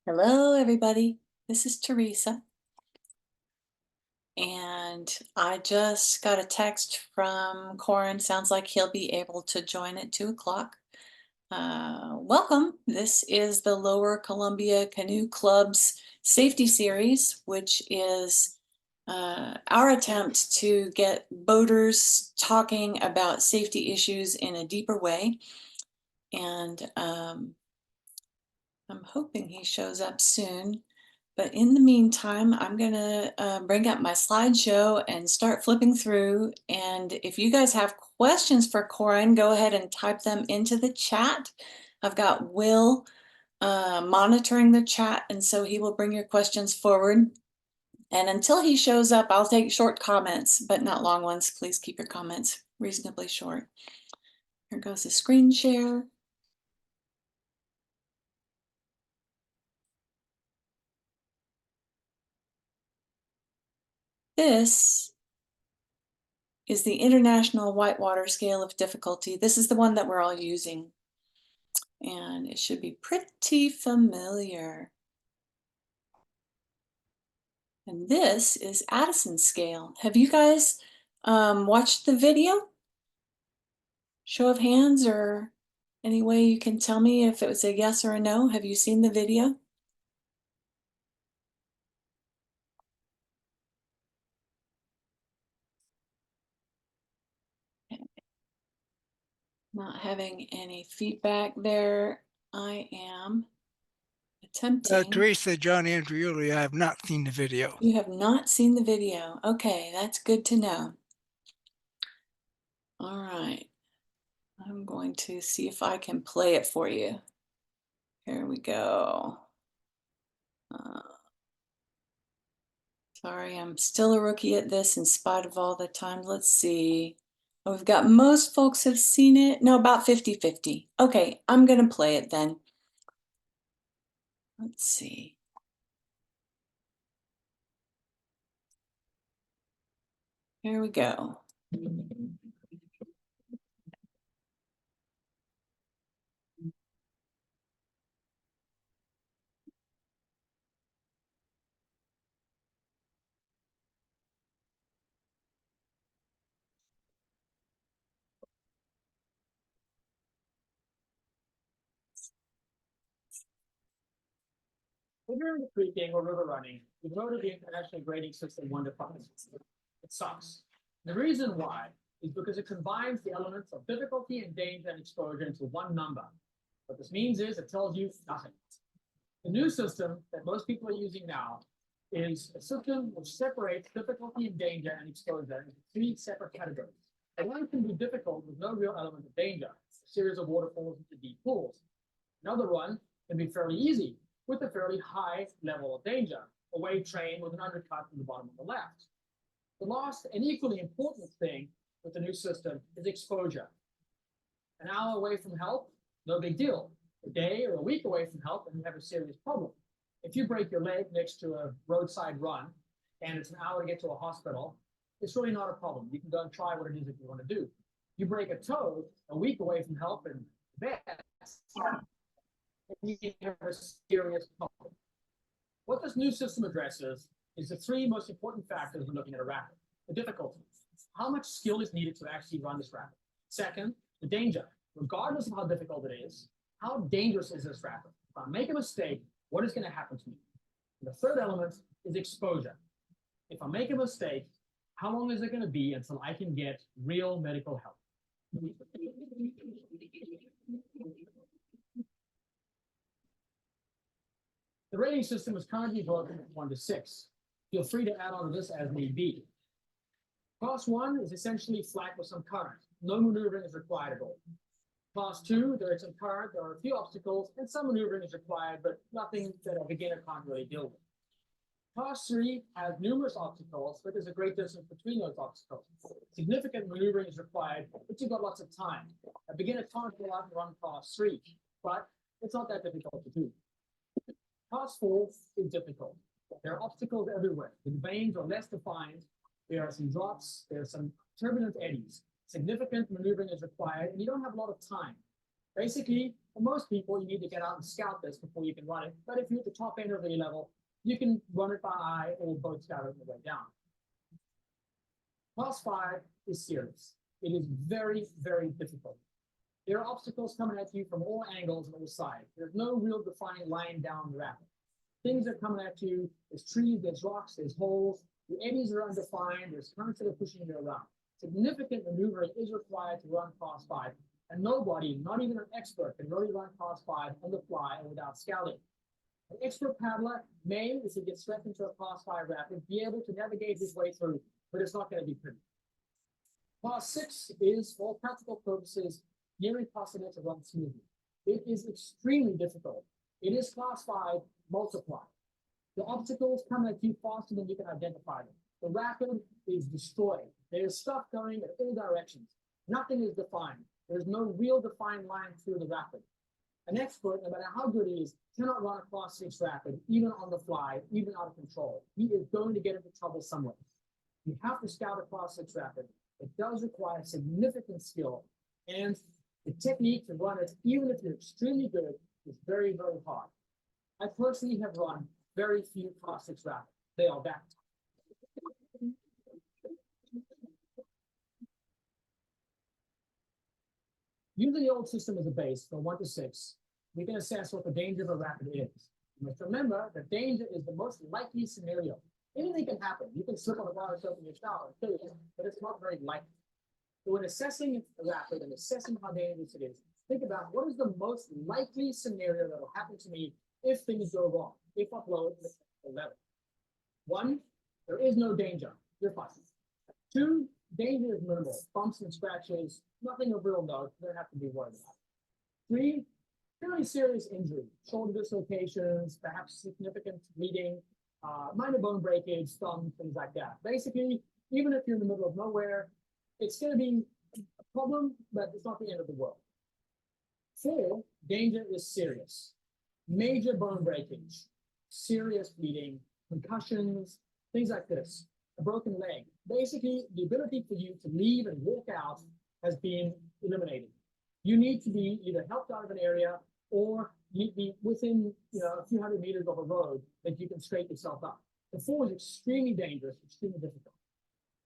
Hello, everybody. This is Teresa, and I just got a text from Corran. Sounds like he'll be able to join at 2 o'clock. Welcome. This is the Lower Columbia Canoe Club's Safety Series, which is our attempt to get boaters talking about safety issues in a deeper way. And I'm hoping he shows up soon. But in the meantime, I'm going to bring up my slideshow and start flipping through. And if you guys have questions for Corran, go ahead and type them into the chat. I've got Will monitoring the chat, and so he will bring your questions forward. And until he shows up, I'll take short comments, but not long ones. Please keep your comments reasonably short. Here goes the screen share. This is the International Whitewater Scale of Difficulty. This is the one that we're all using, and it should be pretty familiar. And this is Addison's scale. Have you guys watched the video? Show of hands, or any way you can tell me if it was a yes or a no. Have you seen the video? Not having any feedback there. I am attempting. Teresa, John Andreoli, I have not seen the video. You have not seen the video. Okay, that's good to know. All right. I'm going to see if I can play it for you. Here we go. Sorry, I'm still a rookie at this in spite of all the time. Let's see. Oh, we've got most folks have seen it. No, about 50-50. Okay, I'm going to play it then. Let's see. Here we go. When you're in the creeking or river running, you go to the international grading system 1 to 5. It sucks. The reason why is because it combines the elements of difficulty and danger and exposure into one number. What this means is it tells you nothing. The new system that most people are using now is a system which separates difficulty and danger and exposure into 3 separate categories. And one can be difficult with no real element of danger, a series of waterfalls into deep pools. Another one can be fairly easy, with a fairly high level of danger, a wave train with an undercut in the bottom of the left. The last and equally important thing with the new system is exposure. An hour away from help, no big deal. A day or a week away from help, and you have a serious problem. If you break your leg next to a roadside run, and it's an hour to get to a hospital, it's really not a problem. You can go and try what it is that you want to do. You break a toe a week away from help and you have a serious problem. What this new system addresses is the 3 most important factors when looking at a rapid. The difficulty. How much skill is needed to actually run this rapid? Second, the danger. Regardless of how difficult it is, how dangerous is this rapid? If I make a mistake, what is going to happen to me? And the third element is exposure. If I make a mistake, how long is it going to be until I can get real medical help? The rating system is currently broken from 1 to 6. Feel free to add on to this as need be. Class 1 is essentially flat with some current. No maneuvering is required at all. Class 2, there is some current, there are a few obstacles, and some maneuvering is required, but nothing that a beginner can't really deal with. Class 3 has numerous obstacles, but there's a great distance between those obstacles. Significant maneuvering is required, but you've got lots of time. A beginner can't go out and run Class 3, but it's not that difficult to do. Class 4 is difficult. There are obstacles everywhere. The veins are less defined. There are some drops. There are some turbulent eddies. Significant maneuvering is required, and you don't have a lot of time. Basically, For most people, you need to get out and scout this before you can run it. But if you're at the top end of the level, you can run it by eye or boat scout it on the way down. Class 5 is serious. It is very, very difficult. There are obstacles coming at you from all angles and all sides. There's no real defined line down the rapid. Things are coming at you. There's trees, there's rocks, there's holes. The eddies are undefined. There's currents that are pushing you around. Significant maneuvering is required to run Class 5. And nobody, not even an expert, can really run Class 5 on the fly and without scouting. An expert paddler may, if he gets swept into a Class 5 rapid, be able to navigate his way through, but it's not going to be pretty. Class 6 is, for all practical purposes, nearly impossible to run smoothly. It is extremely difficult. It is Class 5 multiplied. The obstacles come at you faster than you can identify them. The rapid is destroyed. There's stuff going in all directions. Nothing is defined. There's no real defined line through the rapid. An expert, no matter how good he is, cannot run a Class 6 rapid, even on the fly, even out of control. He is going to get into trouble somewhere. You have to scout a Class 6 rapid. It does require significant skill, and the technique to run it, even if you're extremely good, is very, very hard. I personally have run very few Class 6 rapids. They are bad. Using the old system as a base from 1 to 6, we can assess what the danger of a rapid is. You must remember that danger is the most likely scenario. Anything can happen. You can slip on the bar soap in your shower, but it's not very likely. So when assessing a rapid and assessing how dangerous it is, think about what is the most likely scenario that will happen to me if things go wrong, if I blow it the level. 1, there is no danger. You're fine. 2, danger is minimal. Bumps and scratches, nothing of real note. You don't have to be worried about. 3, fairly serious injury, shoulder dislocations, perhaps significant bleeding, minor bone breakage, thumb, things like that. Basically, even if you're in the middle of nowhere, it's going to be a problem, but it's not the end of the world. 4, danger is serious. Major bone breakage, serious bleeding, concussions, things like this, a broken leg. Basically, the ability for you to leave and walk out has been eliminated. You need to be either helped out of an area or you need to be within a few hundred meters of a road that you can straighten yourself up. The 4 is extremely dangerous, extremely difficult.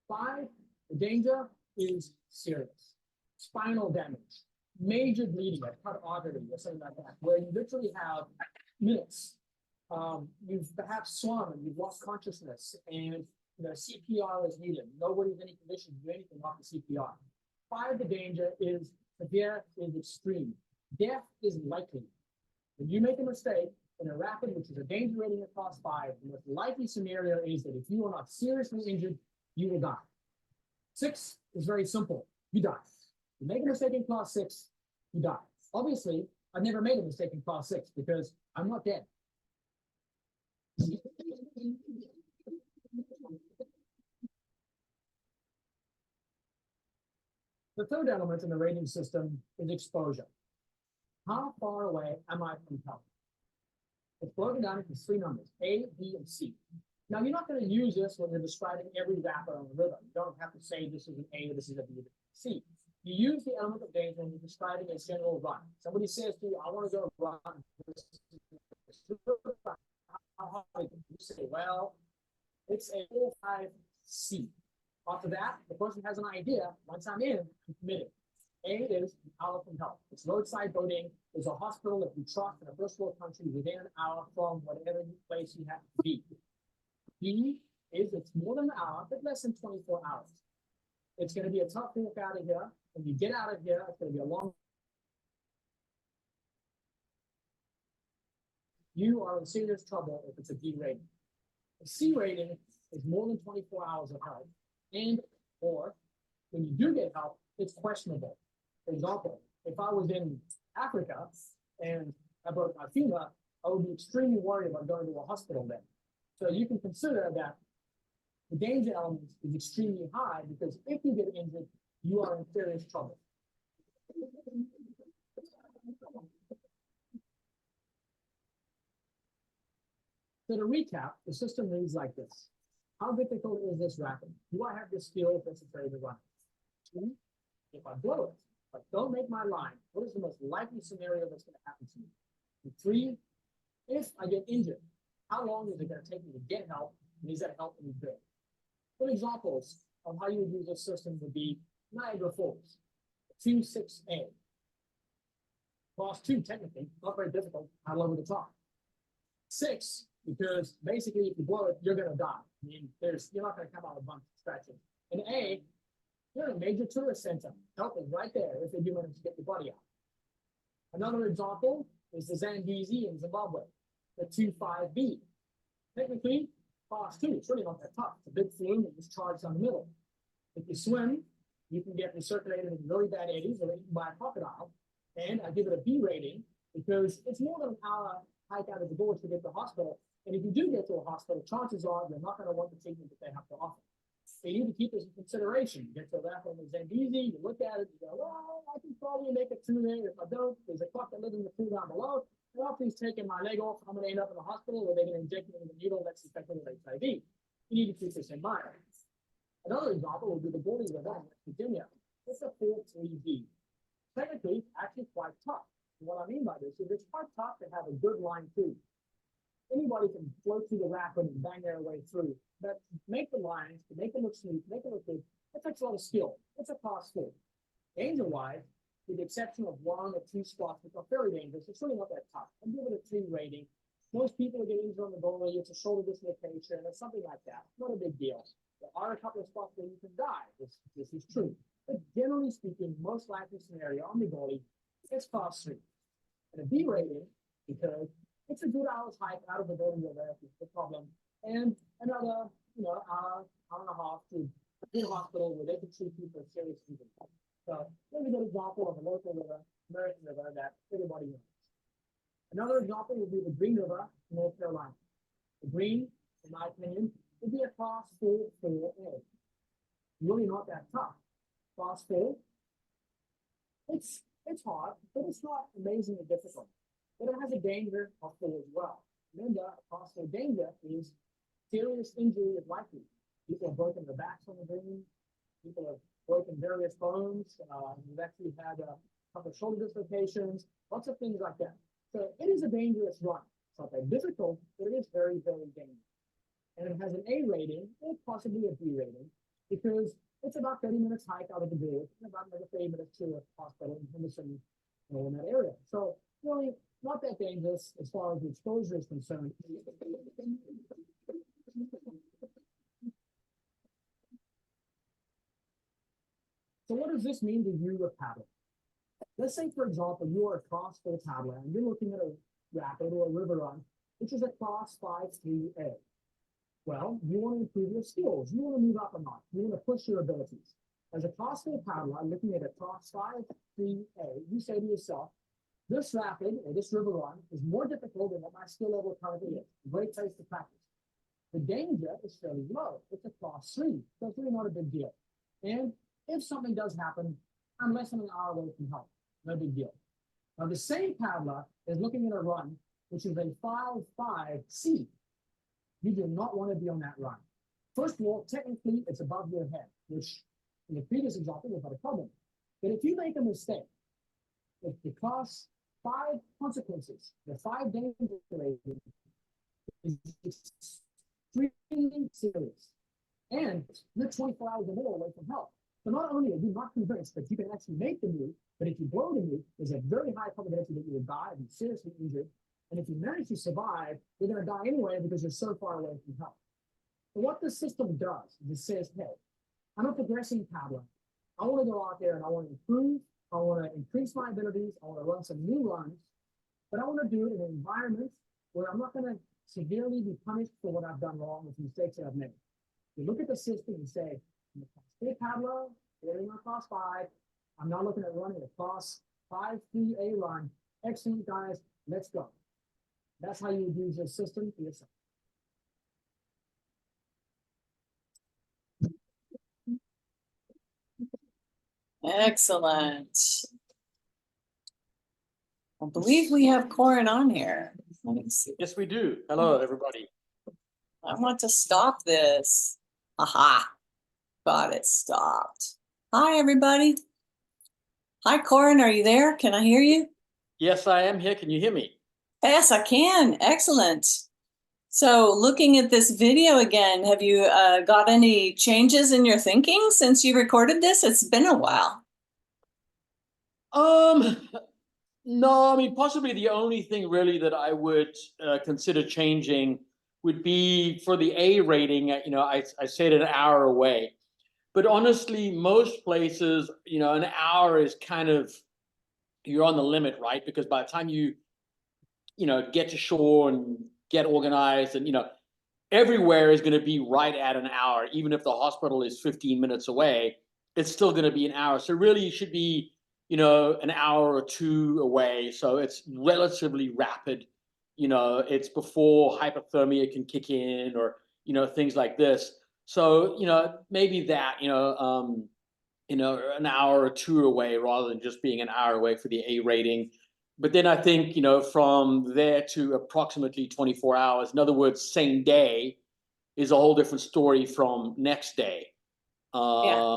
5, the danger is serious. Spinal damage, major bleeding, a cut artery or something like that, where you literally have minutes. You've perhaps swum and you've lost consciousness, and CPR is needed. Nobody's in any condition to do anything off the CPR. 5, the danger is severe, is extreme. Death is likely. When you make a mistake in a rapid, which is a danger rating of Class 5, the most likely scenario is that if you are not seriously injured, you will die. 6 is very simple. You die. You make a mistake in Class 6, you die. Obviously, I've never made a mistake in Class 6 because I'm not dead. The third element in the rating system is exposure. How far away am I from help? It's broken down into 3 numbers, A, B, and C. Now, you're not going to use this when you're describing every rapid on the river. You don't have to say this is an A or this is a B or C. You use the element of danger when you're describing a general run. Somebody says to you, I want to go run. How hard? You say, well, it's a 4-5C. After that, the person has an idea. Once I'm in, I'm committed. A is an hour from help. It's roadside boating. There's a hospital that you trust in a first world country within an hour from whatever place you have to be. B is it's more than an hour, but less than 24 hours. It's going to be a tough walk out of here. When you get out of here, it's going to be a long. You are in serious trouble if it's a D rating. A C rating is more than 24 hours of help, and or when you do get help, it's questionable. For example, if I was in Africa and I broke my femur, I would be extremely worried about going to a hospital then. So you can consider that the danger element is extremely high because if you get injured, you are in serious trouble. So to recap, the system reads like this. How difficult is this rapid? Do I have the skills necessary to run it? 2, if I blow it, but don't make my line. What is the most likely scenario that's going to happen to me? And 3, if I get injured, how long is it going to take me to get help? And is that help any good? Good examples of how you would use this system would be Niagara Falls, 2-6A. Class 2, technically, not very difficult, paddle over the top. 6, because basically if you blow it, you're going to die. I mean, you're not going to come out with a bunch of scratches. And A, you're in a major tourist center. Help is right there if they do manage to get your body out. Another example is the Zambezi in Zimbabwe, the 2-5B. Technically, class 2, it's really not that tough. It's a big flume that is charged on the middle. If you swim, you can get recirculated in really bad eddies or eaten by a crocodile. And I give it a B rating because it's more than an hour hike out of the doors to get to the hospital. And if you do get to a hospital, chances are you're not going to want the treatment that they have to offer. So you need to keep this in consideration. You get to a raft on the Zambezi, you look at it, you go, well, I can probably make it through there. If I don't, there's a clock that lives in the pool down below. Well, please taking my leg off. I'm going to end up in the hospital where they're going to inject me with a needle that's infected with HIV. You need to keep this in mind. Another example would be the Gryder River in West Virginia. It's a 4-3B. Technically, actually quite tough. And what I mean by this is it's quite tough to have a good line through. Anybody can float through the rapid and bang their way through. But make the lines, to make it look smooth, make it look good, it takes a lot of skill. It's a class 4. Danger-wise, with the exception of 1 or 2 spots which are very dangerous, it's really not that tough. I'm giving it a 3 rating. Most people are getting injured on the goalie, it's a shoulder dislocation or something like that. Not a big deal. There are a couple of spots where you can die. This is true. But generally speaking, most likely scenario on the goalie, it's class 3. And a B rating, because it's a good hour's hike out of the Gryder River, if it's a problem. And another, hour and a half to a good hospital where they can treat you for serious injury. So here's a good example of a local river, American river, that everybody knows. Another example would be the Green River in North Carolina. The Green, in my opinion, would be a class 4-4A. Really not that tough. Class 4, it's hard, but it's not amazingly difficult. But it has a danger of 4 as well. Remember, a class 4 danger is serious injury is likely. People have broken their backs on the Green. People have broken various bones. We've actually had a couple of shoulder dislocations, lots of things like that. So it is a dangerous run. It's not that difficult, but it is very, very dangerous. And it has an A rating, or possibly a B rating, because it's about 30 minutes hike out of the door, and about like 30 minutes to a hospital in Henderson, in that area. So really not that dangerous as far as the exposure is concerned. So what does this mean to you with paddling? Let's say, for example, you are a class 4 paddler and you're looking at a rapid or a river run, which is a class 5-3A. Well, you want to improve your skills. You want to move up a notch. You want to push your abilities. As a class 4 paddler, looking at a class 5-3A, you say to yourself, this rapid or this river run is more difficult than what my skill level currently is. A great place to practice. The danger is fairly low. It's a class 3, so it's really not a big deal. And if something does happen, I'm less than an hour away from help. No big deal. Now, the same paddler is looking at a run, which is a 5-5C. You do not want to be on that run. First of all, technically, it's above your head, which in the previous example was not a problem. But if you make a mistake, if the class 5 consequences, the 5 danger rating is extremely serious. And you're 24 hours or more away from help. So not only are you not convinced that you can actually make the move, but if you blow the move, there's a very high probability that you will die and be seriously injured. And if you manage to survive, you're going to die anyway because you're so far away from help. So what this system does is it says, hey, I'm a progressing paddler. I want to go out there and I want to improve. I want to increase my abilities. I want to run some new runs. But I want to do it in an environment where I'm not going to severely be punished for what I've done wrong with mistakes that I've made. You look at the system and say, I'm a class 3 paddler, getting my class 5. I'm not looking at running a class 5-3A run. Excellent, guys. Let's go. That's how you would use this system for yourself. Excellent. I believe we have Corran on here. Let me see. Yes, we do. Hello, everybody. I want to stop this. Aha. Got it stopped. Hi, everybody. Hi, Corran, are you there? Can I hear you? Yes, I am here. Can you hear me? Yes, I can. Excellent. So looking at this video again, have you got any changes in your thinking since you recorded this? It's been a while. Um, no, I mean, possibly the only thing really that I would consider changing would be for the A rating. I said an hour away, but honestly, most places, an hour is kind of, you're on the limit, right? Because by the time get to shore and get organized and, everywhere is going to be right at an hour. Even if the hospital is 15 minutes away, it's still going to be an hour. So really you should be, an hour or two away. So it's relatively rapid. It's before hypothermia can kick in or, things like this. So, maybe that, an hour or two away rather than just being an hour away for the A rating. But then I think, from there to approximately 24 hours, in other words, same day, is a whole different story from next day. Yeah.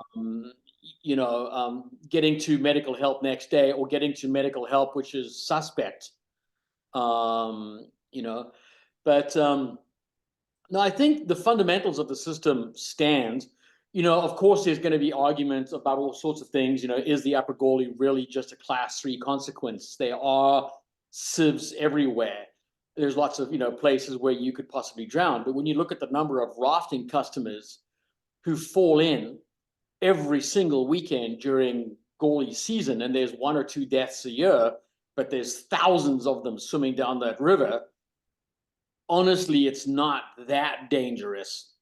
Getting to medical help next day or getting to medical help, which is suspect. Um, you know, but no, I think the fundamentals of the system stand. Of course, there's going to be arguments about all sorts of things. Is the upper Gauley really just a class 3 consequence? There are sieves everywhere. There's lots of, places where you could possibly drown. But when you look at the number of rafting customers who fall in every single weekend during Gauley season, and there's 1 or 2 deaths a year, but there's thousands of them swimming down that river, honestly, it's not that dangerous.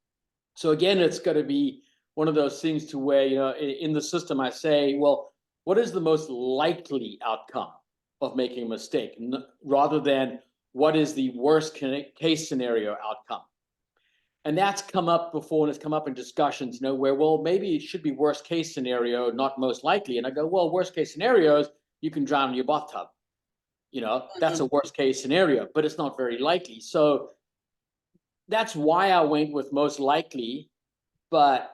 So again, it's going to be one of those things to where, in the system, I say, well, what is the most likely outcome of making a mistake, rather than what is the worst case scenario outcome? And that's come up before, and it's come up in discussions, where, well, maybe it should be worst case scenario, not most likely. And I go, well, worst case scenarios, you can drown in your bathtub. That's a worst case scenario, but it's not very likely. So that's why I went with most likely. But,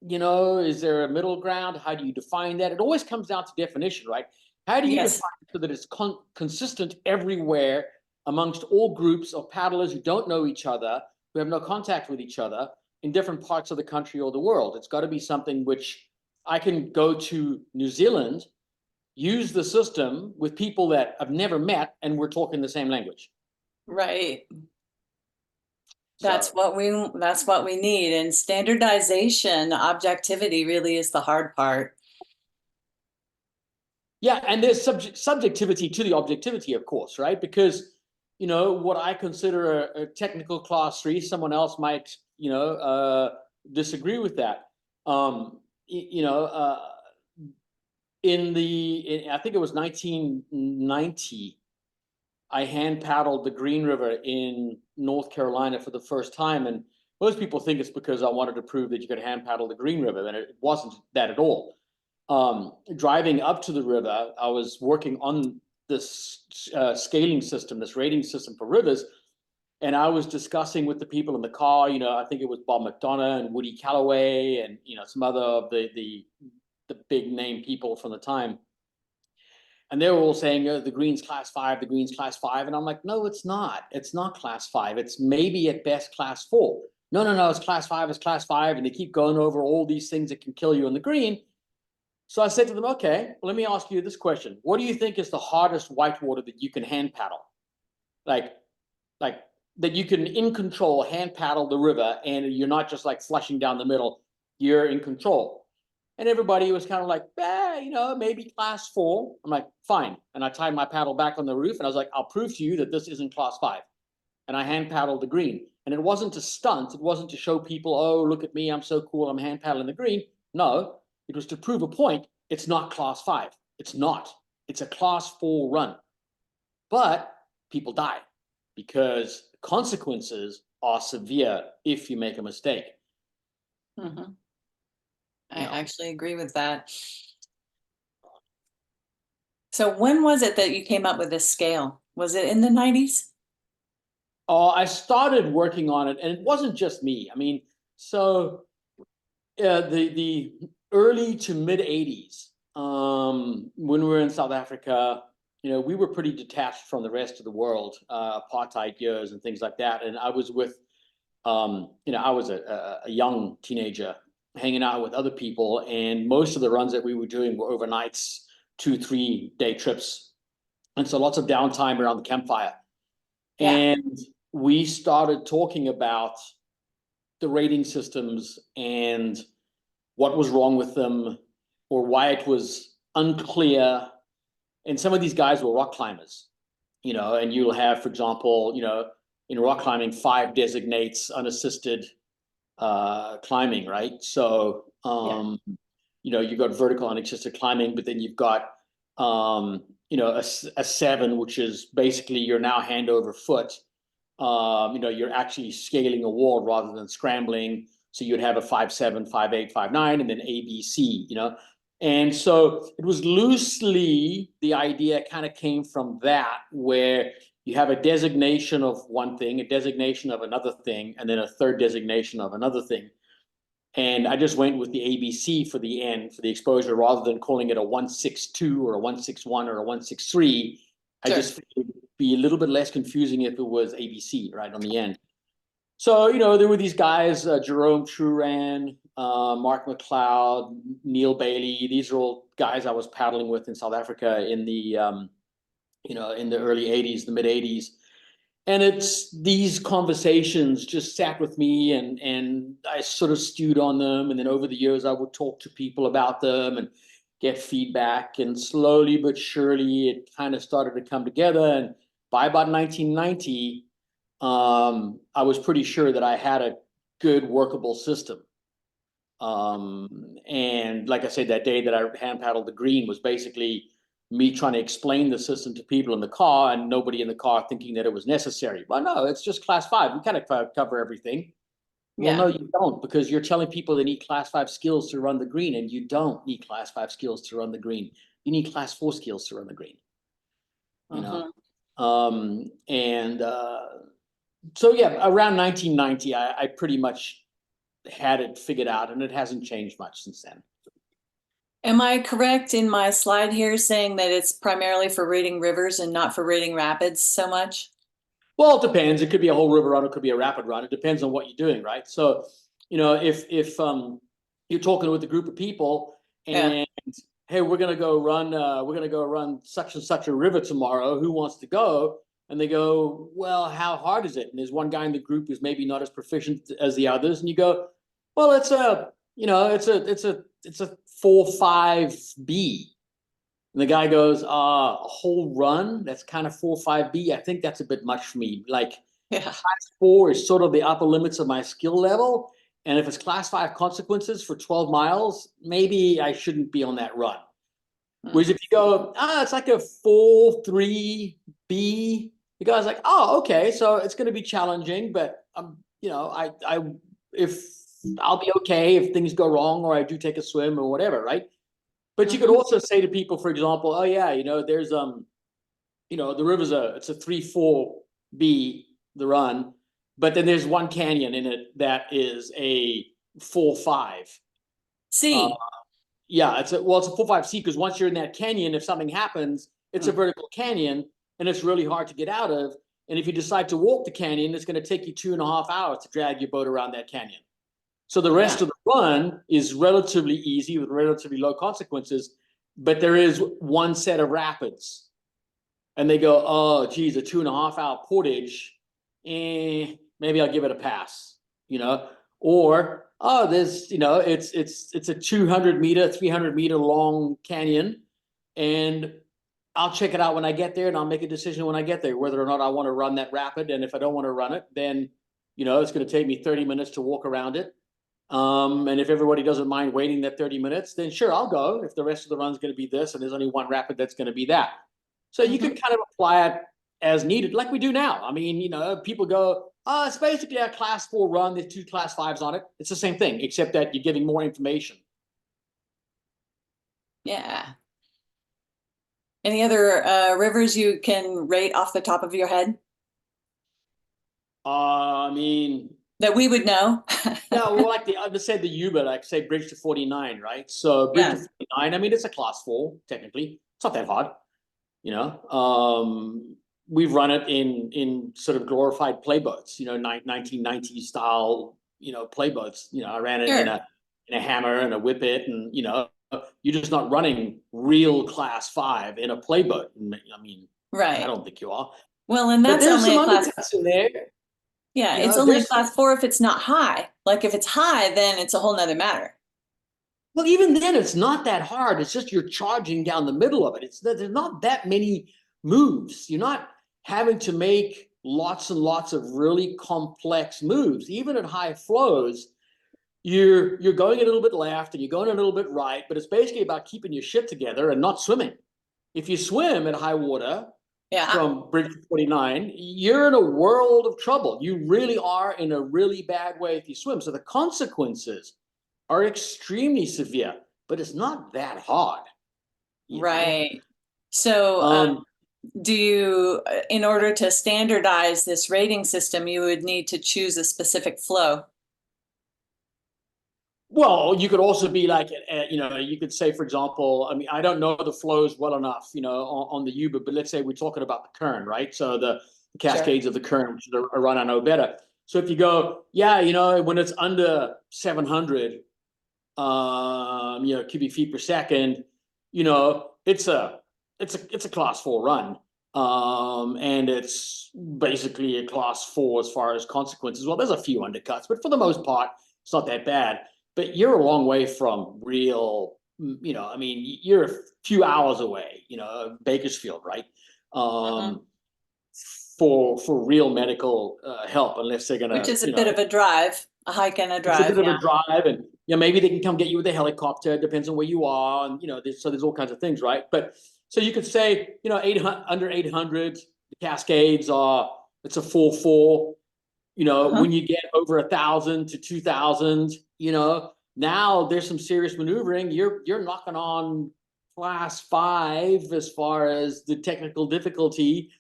is there a middle ground? How do you define that? It always comes down to definition, right? How do you Yes. define it so that it's consistent everywhere amongst all groups of paddlers who don't know each other, who have no contact with each other in different parts of the country or the world? It's got to be something which I can go to New Zealand, use the system with people that I've never met, and we're talking the same language. Right. So, That's what we need. And standardization, objectivity really is the hard part. yeah, and there's subjectivity to the objectivity, of course, right? Because, what I consider a technical class 3, someone else might, disagree with that. I think it was 1990, I hand paddled the Green River in North Carolina for the first time. And most people think it's because I wanted to prove that you could hand paddle the Green River, and it wasn't that at all. Driving up to the river, I was working on this scaling system, this rating system for rivers, and I was discussing with the people in the car. I think it was Bob McDonough and Woody Calloway, and some other of the big name people from the time. And they were all saying, the green's class 5, the green's class 5. And I'm like, no, it's not. It's not class 5. It's maybe at best class 4. No, it's class 5, it's class 5. And they keep going over all these things that can kill you in the green. So I said to them, okay, well, let me ask you this question. What do you think is the hardest whitewater that you can hand paddle? Like that you can, in control, hand paddle the river, and you're not just like flushing down the middle. You're in control. And everybody was kind of like, maybe class 4. I'm like, fine. And I tied my paddle back on the roof, and I was like, I'll prove to you that this isn't class 5. And I hand paddled the green. And it wasn't to stunt. It wasn't to show people, oh, look at me, I'm so cool, I'm hand paddling the green. No, it was to prove a point. It's not class 5. It's not. It's a class 4 run. But people die because consequences are severe if you make a mistake. Mm-hmm. I actually agree with that. So when was it that you came up with this scale? Was it in the 90s? I started working on it, and it wasn't just me. I mean, so the early to mid 80s, when we were in South Africa, we were pretty detached from the rest of the world, apartheid years and things like that. And I was with, I was a young teenager hanging out with other people, and most of the runs that we were doing were overnights, 2-3 day trips. And so lots of downtime around the campfire. Yeah. And we started talking about the rating systems and what was wrong with them, or why it was unclear. And some of these guys were rock climbers, and you'll have, for example, in rock climbing, 5 designates unassisted climbing, right? So, you've got vertical unassisted climbing, but then you've got, a 7, which is basically you're now hand over foot. You're actually scaling a wall rather than scrambling. So you'd have a 5-7, 5-8, 5-9, and then ABC, And so it was loosely, the idea kind of came from that, where you have a designation of one thing, a designation of another thing, and then a third designation of another thing. And I just went with the ABC for the end, for the exposure, rather than calling it a 162 or a 161 or a 163. Sure. I just figured it would be a little bit less confusing if it was ABC right on the end. So, there were these guys, Jerome Truran, Mark McLeod, Neil Bailey. These are all guys I was paddling with in South Africa in the, in the early 80s, the mid 80s. And it's these conversations just sat with me, and I sort of stewed on them. And then over the years, I would talk to people about them and get feedback. And slowly but surely, it kind of started to come together. And by about 1990, I was pretty sure that I had a good workable system. And like I said, that day that I hand paddled the green was basically me trying to explain the system to people in the car, and nobody in the car thinking that it was necessary. Well, no, it's just class 5. We kind of cover everything. Well, no, you don't, because you're telling people they need class 5 skills to run the green, and you don't need class 5 skills to run the green. You need class 4 skills to run the green. So yeah, around 1990, I pretty much had it figured out, and it hasn't changed much since then. Am I correct in my slide here saying that it's primarily for rating rivers and not for rating rapids so much? Well, it depends. It could be a whole river run, it could be a rapid run. It depends on what you're doing, right? So, if you're talking with a group of people and hey, we're gonna go run such and such a river tomorrow. Who wants to go? And they go, well, how hard is it? And there's one guy in the group who's maybe not as proficient as the others, and you go, well, it's a 4-5B. And the guy goes, a whole run? That's kind of 4-5B. I think that's a bit much for me. Like, class 4 is sort of the upper limits of my skill level. And if it's class 5 consequences for 12 miles, maybe I shouldn't be on that run. Whereas if you go, it's like a 4-3B, the guy's like, oh, okay, so it's going to be challenging, but if I'll be okay if things go wrong, or I do take a swim or whatever, right? But you could also say to people, for example, oh yeah, there's the river's it's a 3-4B, the run, but then there's one canyon in it that is a 4-5. C. It's a 4-5C, because once you're in that canyon, if something happens, it's a vertical canyon, and it's really hard to get out of. And if you decide to walk the canyon, it's going to take you 2.5 hours to drag your boat around that canyon. So the rest of the run is relatively easy with relatively low consequences, but there is one set of rapids. And they go, oh, geez, a 2.5-hour portage, maybe I'll give it a pass, Or, oh, there's, it's a 200-meter, 300-meter long canyon, and I'll check it out when I get there, and I'll make a decision when I get there whether or not I want to run that rapid. And if I don't want to run it, then it's going to take me 30 minutes to walk around it. And if everybody doesn't mind waiting that 30 minutes, then sure, I'll go. If the rest of the run's going to be this, and there's only one rapid that's going to be that. So you can kind of apply it as needed, like we do now. I mean, people go, oh, it's basically a class 4 run. There's 2 class 5s on it. It's the same thing, except that you're giving more information. Yeah. Any other rivers you can rate off the top of your head? I mean, That we would know. Yeah, well, like I just said the Uber, like say bridge to 49, right? So bridge Yeah. to 49, I mean, it's a class 4, technically. It's not that hard, you know. We've run it in sort of glorified playboats, you know, 1990s style, you know, playboats. You know, I ran it in Sure. a hammer and a whippet, and you know, you're just not running real class 5 in a playboat. I mean, I Right. don't think you are. Well, and But that's there's only some a class. undercuts in there. Yeah, You it's know, only a there's class 4 if it's not high. Like if it's high, then it's a whole nother matter. Well, even then, it's not that hard. It's just you're charging down the middle of it. There's not that many moves. You're not having to make lots and lots of really complex moves. Even at high flows, you're going a little bit left and you're going a little bit right, but it's basically about keeping your shit together and not swimming. If you swim at high water Yeah. from Bridge 49, you're in a world of trouble. You really are in a really bad way if you swim. So the consequences are extremely severe, but it's not that hard. You know? Right. So, do you, in order to standardize this rating system, you would need to choose a specific flow? Well, you could also be like, you know, you could say, for example, I mean, I don't know the flows well enough, you know, on the Uber, but let's say we're talking about the Kern, right? So the cascades of the Kern, which is a run I know better. So if you go, yeah, you know, when it's under 700, you know, cubic feet per second, you know, it's a class 4 run. And it's basically a class 4 as far as consequences. Well, there's a few undercuts, but for the most part, it's not that bad. But you're a long way from real, you know, I mean, you're a few hours away, you know, Bakersfield, right? For real medical help, unless they're gonna, Which is a you bit know, of a drive, a hike and a it's a drive. bit of Yeah. a drive, and you know, maybe they can come get you with a helicopter. It depends on where you are, and you know, there's all kinds of things, right? But so you could say, you know, 800 under 800, the Cascades are, it's a 4-4. You know, when you get over 1,000 to 2,000, you know, now there's some serious maneuvering. You're knocking on class 5 as far as the technical difficulty,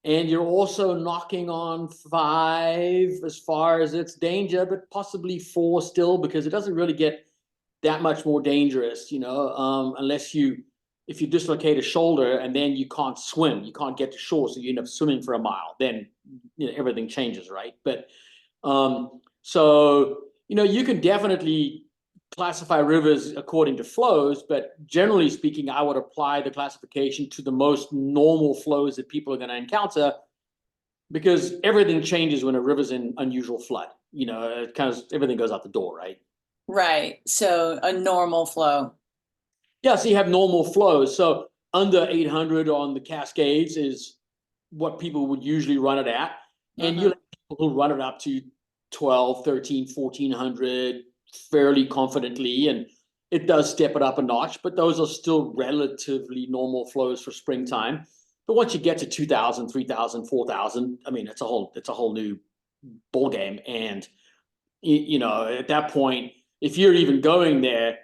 and you're also knocking on 5 as far as its danger, but possibly 4 still, because it doesn't really get that much more dangerous, you know, unless if you dislocate a shoulder and then you can't swim, you can't get to shore, so you end up swimming for a mile, then you know everything changes, right? But so you know, you can definitely classify rivers according to flows, but generally speaking, I would apply the classification to the most normal flows that people are going to encounter, because everything changes when a river's in unusual flood. You know, it kind of everything goes out the door, right? Right. So a normal flow. Yeah, so you have normal flows. So under 800 on the Cascades is what people would usually run it at. And you have people who run it up to 12, 13, 1400 fairly confidently. And it does step it up a notch, but those are still relatively normal flows for springtime. But once you get to 2,000, 3,000, 4,000, I mean, it's a whole new ball game. And you know, at that point, if you're even going there,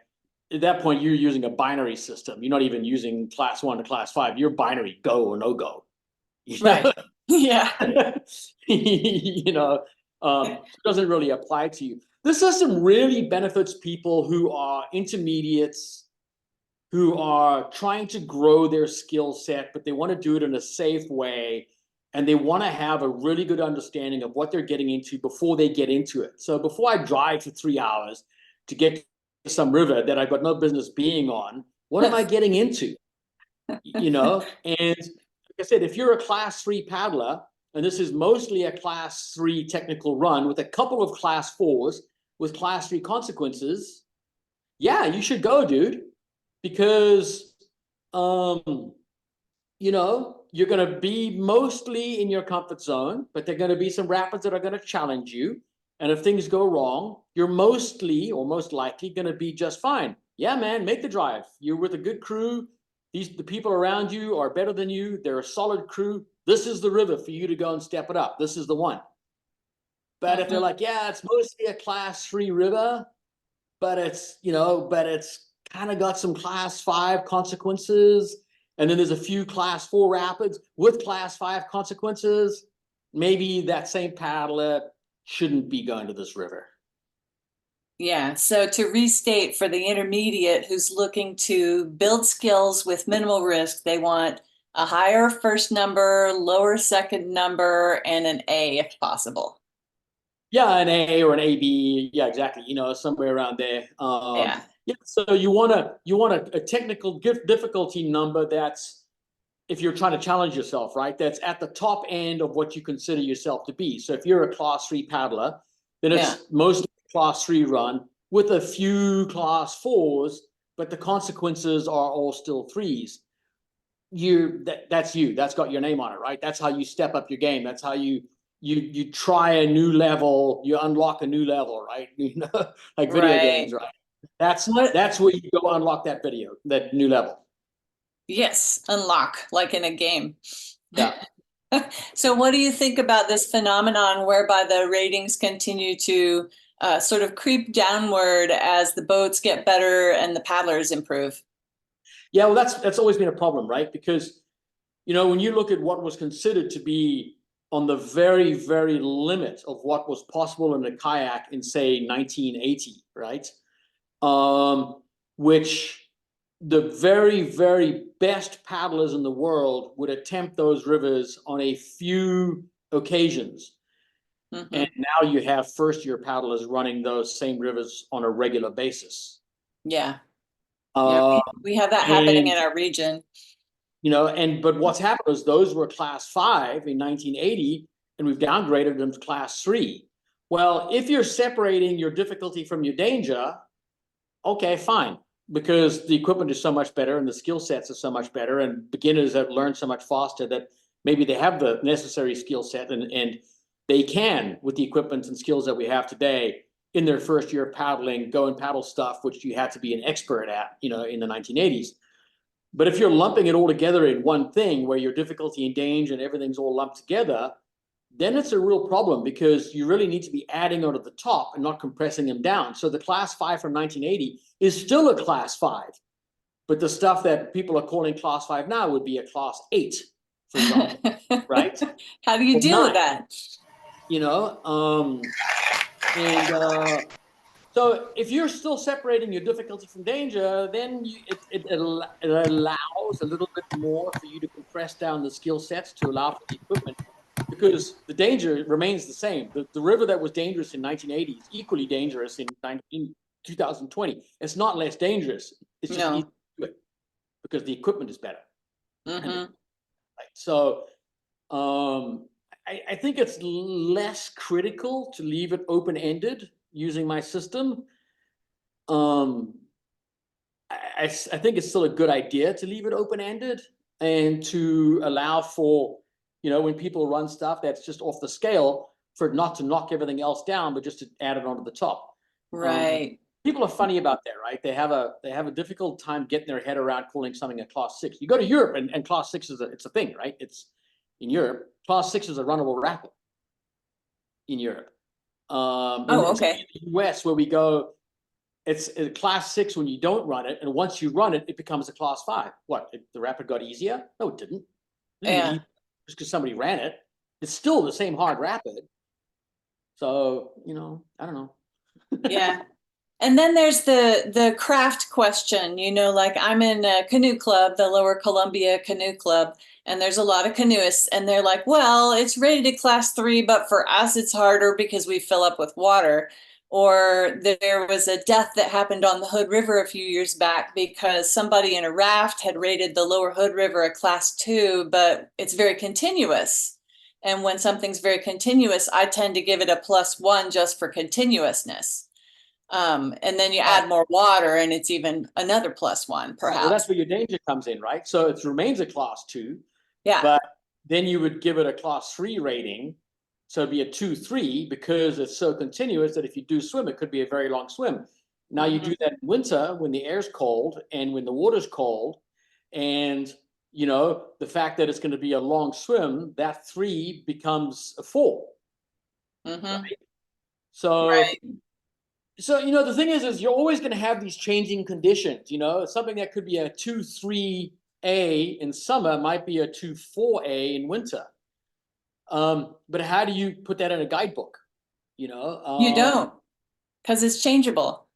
at that point you're using a binary system. You're not even using class 1 to class 5. You're binary, go or no go. Right. Yeah. You know, it doesn't really apply to you. This system really benefits people who are intermediates, who are trying to grow their skill set, but they want to do it in a safe way. And they want to have a really good understanding of what they're getting into before they get into it. So before I drive for 3 hours to get to some river that I've got no business being on, what am I getting into? You know, and like I said, if you're a class 3 paddler, and this is mostly a class 3 technical run with a couple of class 4s with class 3 consequences, yeah, you should go, dude, because you know, you're going to be mostly in your comfort zone, but there are going to be some rapids that are going to challenge you. And if things go wrong, you're mostly or most likely going to be just fine. Yeah, man, make the drive. You're with a good crew. The people around you are better than you. They're a solid crew. This is the river for you to go and step it up. This is the one. But if they're like, yeah, it's mostly a class 3 river, but it's, you know, but it's kind of got some class 5 consequences. And then there's a few class 4 rapids with class 5 consequences. Maybe that same paddler shouldn't be going to this river. Yeah, so to restate for the intermediate who's looking to build skills with minimal risk, they want a higher first number, lower second number, and an A if possible. Yeah, an A or an AB. Yeah, exactly. You know, somewhere around there. Yeah. Yeah. So you want a technical difficulty number that's, if you're trying to challenge yourself, right? That's at the top end of what you consider yourself to be. So if you're a class 3 paddler, then it's Yeah. mostly class 3 run with a few class 4s, but the consequences are all still 3s. That's you. That's got your name on it, right? That's how you step up your game. That's how you try a new level, you unlock a new level, right? You know, like video games, right? That's where you go unlock that new level. Yes, unlock, like in a game. Yeah. So what do you think about this phenomenon whereby the ratings continue to sort of creep downward as the boats get better and the paddlers improve? Yeah, well, that's always been a problem, right? Because, you know, when you look at what was considered to be on the very, very limit of what was possible in a kayak in, say, 1980, right? Which the very, very best paddlers in the world would attempt those rivers on a few occasions. Mm-hmm. And now you have first-year paddlers running those same rivers on a regular basis. Yeah. Yeah, we have that happening in our region. You know, but what's happened is those were class 5 in 1980, and we've downgraded them to class 3. Well, if you're separating your difficulty from your danger, okay, fine, because the equipment is so much better and the skill sets are so much better, and beginners have learned so much faster that maybe they have the necessary skill set and they can, with the equipment and skills that we have today, in their first year of paddling, go and paddle stuff which you had to be an expert at, you know, in the 1980s. But if you're lumping it all together in one thing where your difficulty and danger and everything's all lumped together, then it's a real problem, because you really need to be adding onto the top and not compressing them down. So the class 5 from 1980 is still a class 5, but the stuff that people are calling class 5 now would be a class 8, for example, right? How do you deal with that? You know, so if you're still separating your difficulty from danger, then it allows a little bit more for you to compress down the skill sets to allow for the equipment, because the danger remains the same. The river that was dangerous in 1980 is equally dangerous in 2020. It's not less dangerous. It's just easier to do it because the equipment is better. Mm-hmm. So I think it's less critical to leave it open-ended using my system. I think it's still a good idea to leave it open-ended and to allow for, you know, when people run stuff that's just off the scale, for it not to knock everything else down, but just to add it onto the top. Right. People are funny about that, right? They have a difficult time getting their head around calling something a class 6. You go to Europe and class 6 it's a thing, right? It's in Europe. Class 6 is a runnable rapid in Europe. Okay. In the US, where we go, it's a class 6 when you don't run it, and once you run it, it becomes a class 5. What? The rapid got easier? No, it didn't. Yeah. Just because somebody ran it, it's still the same hard rapid. So, you know, I don't know. Yeah. And then there's the craft question, you know, like I'm in a canoe club, the Lower Columbia Canoe Club, and there's a lot of canoeists, and they're like, well, it's rated class 3, but for us it's harder because we fill up with water. Or there was a death that happened on the Hood River a few years back because somebody in a raft had rated the Lower Hood River a class 2, but it's very continuous. And when something's very continuous, I tend to give it a +1 just for continuousness. And then you add more water and it's even another +1, perhaps. Well, that's where your danger comes in, right? So it remains a class 2. Yeah. But then you would give it a class 3 rating. So it'd be a 2-3 because it's so continuous that if you do swim, it could be a very long swim. Now you do that in winter when the air's cold and when the water's cold, and you know, the fact that it's going to be a long swim, that 3 becomes a 4. Right? So you know, the thing is you're always going to have these changing conditions. You know, something that could be a 2-3A in summer might be a 2-4A in winter. But how do you put that in a guidebook? you know? You don't, because it's changeable.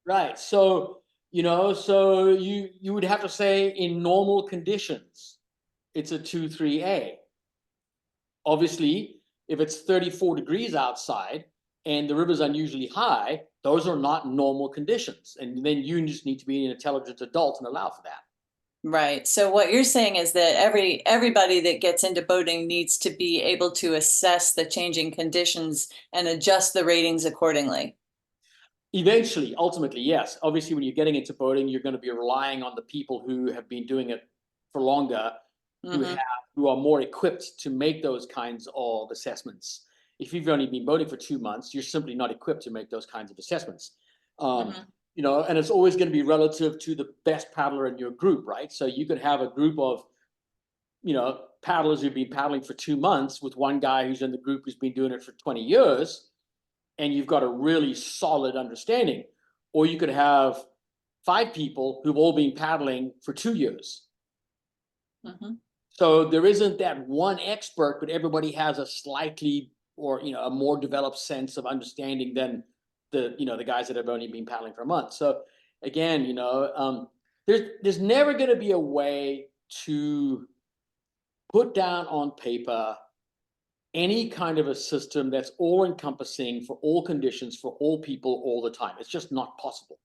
Right. So, so you would have to say in normal conditions, it's a 2-3A. Obviously, if it's 34 degrees outside and the river's unusually high, those are not normal conditions. And then you just need to be an intelligent adult and allow for that. Right. So what you're saying is that everybody that gets into boating needs to be able to assess the changing conditions and adjust the ratings accordingly. Eventually, ultimately, yes. Obviously, when you're getting into boating, you're going to be relying on the people who have been doing it for longer, Mhm. who are more equipped to make those kinds of assessments. If you've only been boating for 2 months, you're simply not equipped to make those kinds of assessments. Mhm. And it's always going to be relative to the best paddler in your group, right? So you could have a group of, paddlers who've been paddling for 2 months with one guy who's in the group who's been doing it for 20 years, and you've got a really solid understanding. Or you could have 5 people who've all been paddling for 2 years. Mhm. So there isn't that one expert, but everybody has a slightly or a more developed sense of understanding than the guys that have only been paddling for a month. So again, there's never going to be a way to put down on paper any kind of a system that's all encompassing for all conditions, for all people, all the time. It's just not possible.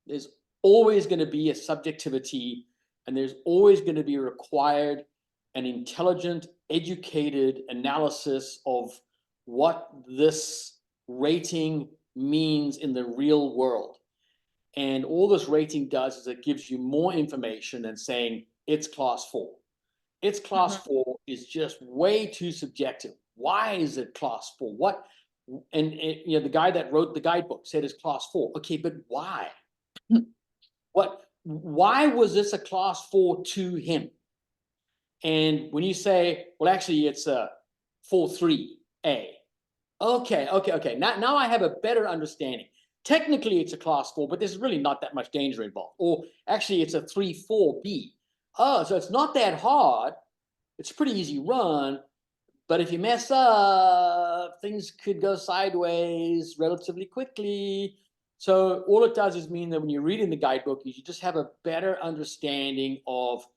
There's always going to be a subjectivity, and there's always going to be required an intelligent, educated analysis of what this rating means in the real world. And all this rating does is it gives you more information than saying it's class 4. It's class Mhm. 4 is just way too subjective. Why is it class 4? What? And the guy that wrote the guidebook said it's class 4. Okay, but why? Why was this a class 4 to him? And when you say, well, actually, it's a 4-3A. Okay. Now I have a better understanding. Technically, it's a class 4, but there's really not that much danger involved. Or actually, it's a 3-4B. Oh, so it's not that hard. It's a pretty easy run. But if you mess up, things could go sideways relatively quickly. So all it does is mean that when you're reading the guidebook, you just have a better understanding of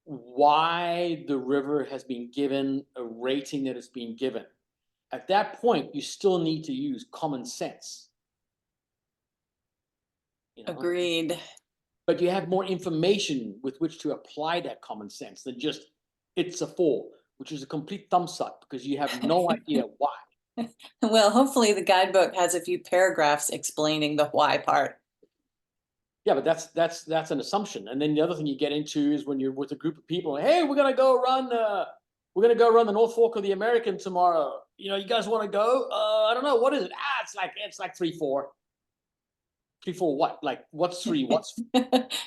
why the river has been given a rating that it's been given. At that point, you still need to use common sense. Agreed. But you have more information with which to apply that common sense than just it's a 4, which is a complete thumbs up because you have no idea why. Well, hopefully the guidebook has a few paragraphs explaining the why part. Yeah, but that's an assumption. And then the other thing you get into is when you're with a group of people, hey, we're gonna go run the North Fork of the American tomorrow. You guys want to go? I don't know. What is it? It's like 3-4. 3-4 what? Like what's 3? What's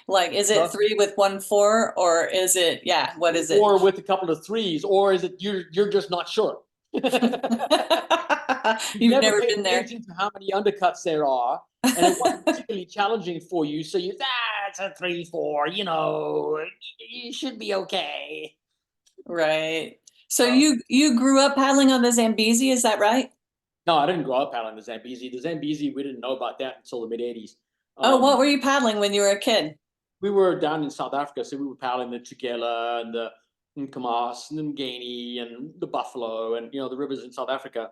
Like, is it 3 with 1 4, or is it, yeah, what is it? or with a couple of 3s, or is it you're just not sure? You've never paid been there. attention to how many undercuts there are, and it wasn't particularly challenging for you. So it's a 3-4. You should be okay. Right. So you grew up paddling on the Zambezi, is that right? No, I didn't grow up paddling the Zambezi. The Zambezi, we didn't know about that until the mid '80s. Oh, what were you paddling when you were a kid? We were down in South Africa, so we were paddling the Tugela and the Nkomas and the Ngani and the Buffalo and the rivers in South Africa.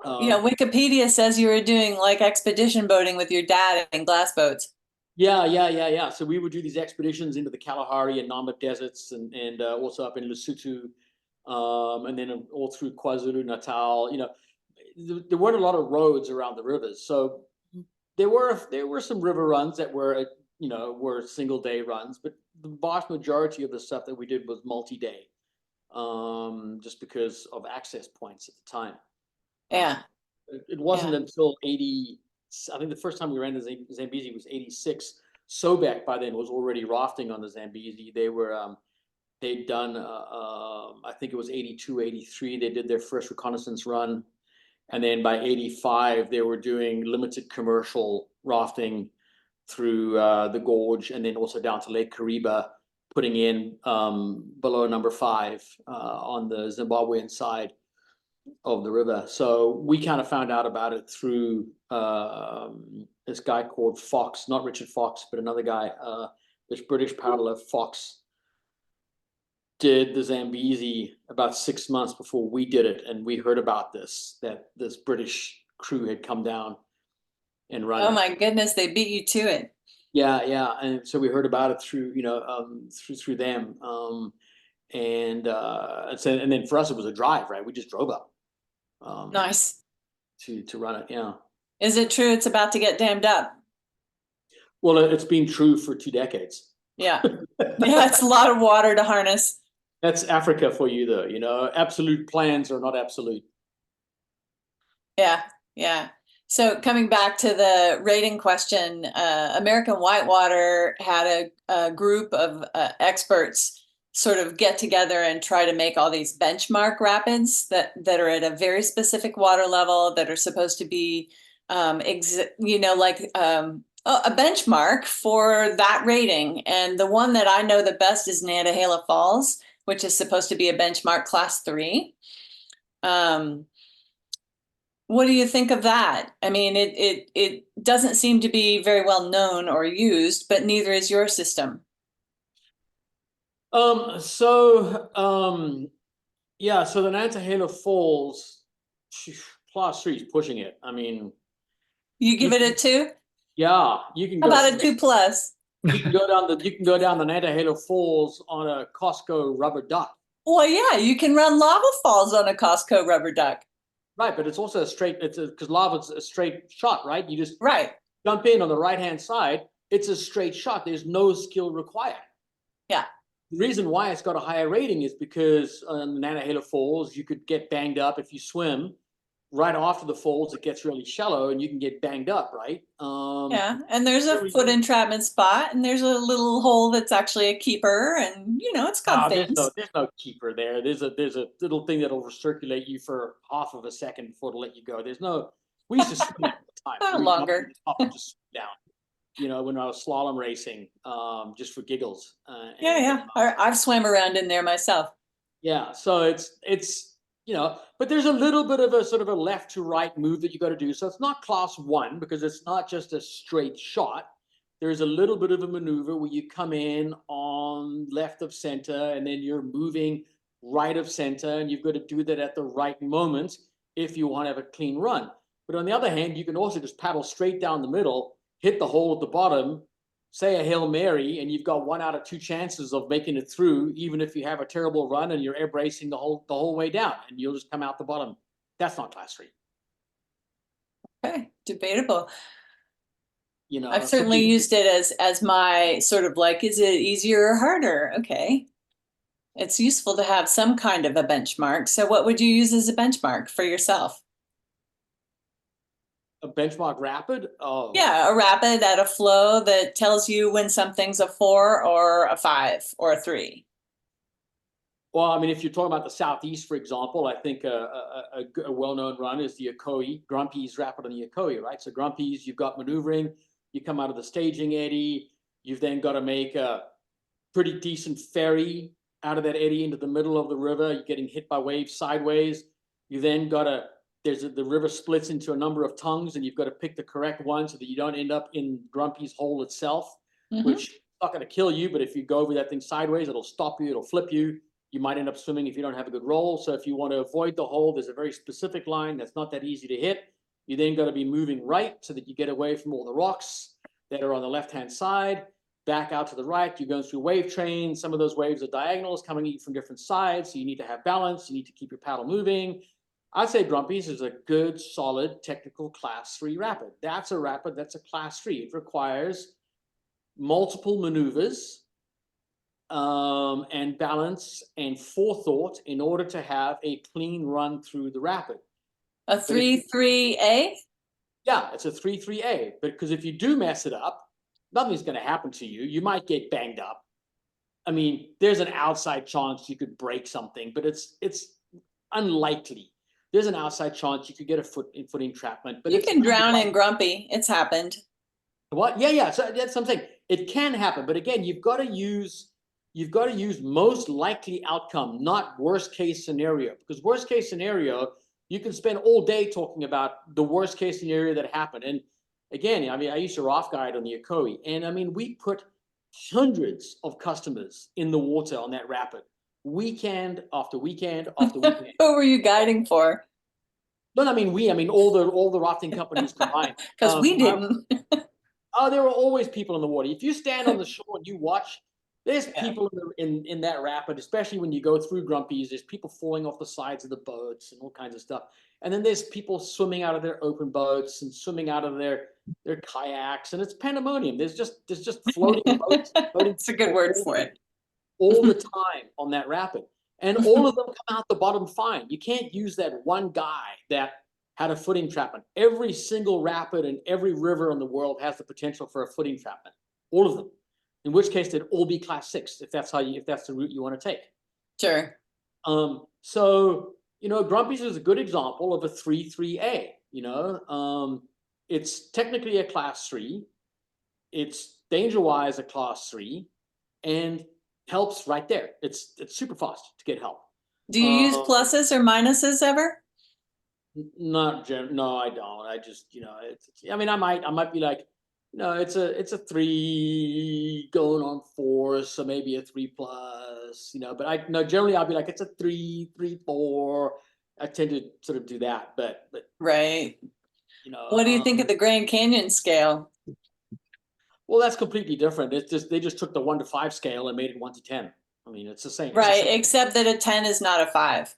Yeah, Wikipedia says you were doing like expedition boating with your dad in glass boats. Yeah. So we would do these expeditions into the Kalahari and Namib deserts and also up in Lesotho, and then all through KwaZulu Natal. There weren't a lot of roads around the rivers, so there were some river runs that were single day runs, but the vast majority of the stuff that we did was multi-day, just because of access points at the time. Yeah. It wasn't until 80. I think the first time we ran the Zambezi was 86. Sobek by then was already rafting on the Zambezi. They'd done, I think it was 82, 83. They did their first reconnaissance run. And then by 85, they were doing limited commercial rafting through the gorge and then also down to Lake Kariba, putting in below number 5 on the Zimbabwean side. of the river. So we kind of found out about it through this guy called Fox, not Richard Fox, but another guy, this British paddler Fox did the Zambezi about 6 months before we did it, and we heard about this, that this British crew had come down and run Oh it. my goodness, they beat you to it. Yeah, yeah, and so we heard about it through, through them, and then for us it was a drive, right? We just drove up, Nice. to run it. Yeah. Is it true it's about to get dammed up? Well, it's been true for 2 decades. Yeah. Yeah, it's a lot of water to harness. That's Africa for you, though. Absolute plans are not absolute. Yeah, yeah. So coming back to the rating question, American Whitewater had a group of experts sort of get together and try to make all these benchmark rapids that are at a very specific water level that are supposed to be, a benchmark for that rating. And the one that I know the best is Nantahala Falls, which is supposed to be a benchmark class 3. What do you think of that? I mean, it doesn't seem to be very well known or used, but neither is your system. Yeah, so the Nantahala Falls class 3 is pushing it. I mean, You give it a 2? yeah, you can How go. about a 2+? You can go down the Nantahala Falls on a Costco rubber duck. Well, yeah, you can run lava falls on a Costco rubber duck. Right, but it's also a straight. Because lava's a straight shot, right? You just Right. jump in on the right-hand side. It's a straight shot. There's no skill required. Yeah. The reason why it's got a higher rating is because on the Nantahala Falls, you could get banged up if you swim. Right after the falls, it gets really shallow, and you can get banged up, right? Yeah, and there's a foot entrapment spot, and there's a little hole that's actually a keeper, and it's got things. There's no keeper there. There's a little thing that'll recirculate you for half of a second before it'll let you go. There's no. We used to swim all the time. Longer. Just down. When I was slalom racing, just for giggles. Yeah. I've swam around in there myself. Yeah, so it's but there's a little bit of a sort of a left to right move that you got to do. So it's not class 1 because it's not just a straight shot. There's a little bit of a maneuver where you come in on left of center and then you're moving right of center, and you've got to do that at the right moment if you want to have a clean run. But on the other hand, you can also just paddle straight down the middle, hit the hole at the bottom, say a Hail Mary, and you've got 1 out of 2 chances of making it through, even if you have a terrible run and you're air bracing the whole way down, and you'll just come out the bottom. That's not class 3. Okay, debatable. I've So certainly used it as my sort of like, is it easier or harder? Okay. It's useful to have some kind of a benchmark. So what would you use as a benchmark for yourself? a benchmark rapid? Oh. Yeah, a rapid at a flow that tells you when something's a 4 or a 5 or a 3. Well, I mean, if you're talking about the Southeast, for example, I think a well-known run is the Ocoee, Grumpy's rapid on the Ocoee, right? So Grumpy's, you've got maneuvering, you come out of the staging eddy, you've then got to make a pretty decent ferry out of that eddy into the middle of the river. You're getting hit by waves sideways. You then got to, the river splits into a number of tongues, and you've got to pick the correct one so that you don't end up in Grumpy's hole itself, which is not going to kill you, but if you go over that thing sideways, it'll stop you, it'll flip you. You might end up swimming if you don't have a good roll. So if you want to avoid the hole, there's a very specific line that's not that easy to hit. You then got to be moving right so that you get away from all the rocks that are on the left-hand side. Back out to the right, you're going through wave trains. Some of those waves are diagonals coming at you from different sides. So you need to have balance. You need to keep your paddle moving. I'd say Grumpy's is a good, solid, technical class 3 rapid. That's a rapid, that's a class 3. It requires multiple maneuvers and balance and forethought in order to have a clean run through the rapid. A 3-3A? Yeah, it's a 3-3A. But because if you do mess it up, nothing's going to happen to you. You might get banged up. I mean, there's an outside chance you could break something, but it's unlikely. There's an outside chance you could get a foot entrapment. But you can drown in Grumpy. It's happened. What? Yeah. So that's what I'm saying. It can happen, but again, you've got to use most likely outcome, not worst case scenario. Because worst case scenario, you can spend all day talking about the worst case scenario that happened. And again, I mean, I used to raft guide on the Ocoee, and I mean, we put hundreds of customers in the water on that rapid, weekend after weekend after weekend. Who were you guiding for? But I mean, all the rafting companies combined. Because we didn't. Oh, there were always people in the water. If you stand on the shore and you watch, there's Yeah. people in that rapid, especially when you go through Grumpy's. There's people falling off the sides of the boats and all kinds of stuff. And then there's people swimming out of their open boats and swimming out of their kayaks, and it's pandemonium. There's just floating boats. That's a good word for it. All the time on that rapid, and all of them come out the bottom fine. You can't use that one guy that had a footing trapment. Every single rapid and every river in the world has the potential for a footing trapment. All of them. In which case, they'd all be class 6 if that's the route you want to take. Sure. So you know, Grumpy's is a good example of a 3-3A. You know, it's technically a class 3. It's danger-wise a class 3, and help's right there. It's super fast to get help. Do you use pluses or minuses ever? No, I don't. I just, you know, I mean, I might be like, no, it's a 3 going on 4, so maybe a 3+, you know, but generally I'll be like, it's a 3, 4. I tend to sort of do that, but Right. you know, What do you think of the Grand Canyon scale? well, that's completely different. It's just, they just took the 1 to 5 scale and made it 1 to 10. I mean, it's the same. Right, except that a 10 is not a 5.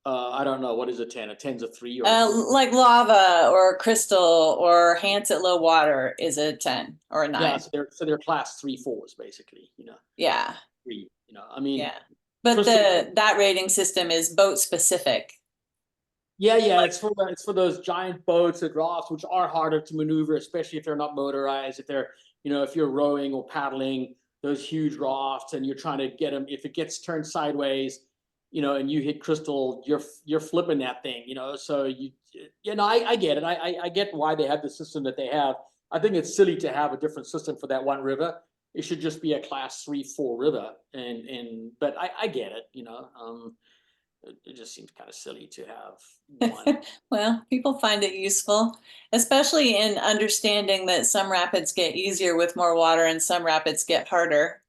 I don't know. What is a 10? A 10's a 3 or Like lava or crystal or Hans at low water is a 10 or a 9. yeah, so they're class 3, 4s basically, you know. Yeah. 3, you know. I mean, Yeah. But crystal, that rating system is boat specific. yeah, it's for those giant boats and rafts, which are harder to maneuver, especially if they're not motorized. If they're, you know, if you're rowing or paddling those huge rafts and you're trying to get them, if it gets turned sideways, you know, and you hit crystal, you're flipping that thing, you know. So you know, I get it. I get why they have the system that they have. I think it's silly to have a different system for that one river. It should just be a class 3, 4 river, but I get it, you know. It just seems kind of silly to have one. Well, people find it useful, especially in understanding that some rapids get easier with more water and some rapids get harder.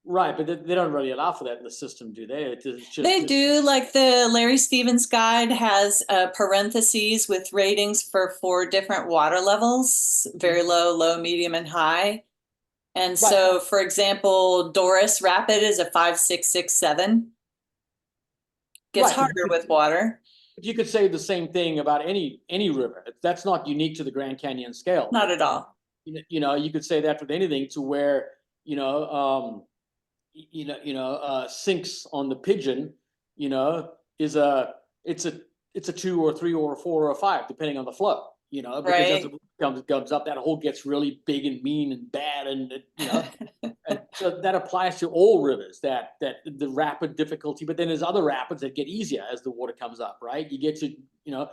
Right, but they don't really allow for that in the system, do they? They do, like the Larry Stevens guide has parentheses with ratings for 4 different water levels, very low, low, medium, and high. And so, for example, Doris Rapid is a 5, 6, 6, 7. Gets harder with water. You could say the same thing about any river. That's not unique to the Grand Canyon scale. Not at all. You know, you could say that with anything, to where, you know, sinks on the Pigeon, you know, it's a 2 or 3 or a 4 or a 5, depending on the flow, you know, because as it comes up, that hole gets really big and mean and bad, and you know, and so that applies to all rivers, that the rapid difficulty. But then there's other rapids that get easier as the water comes up, right? You get to, you know,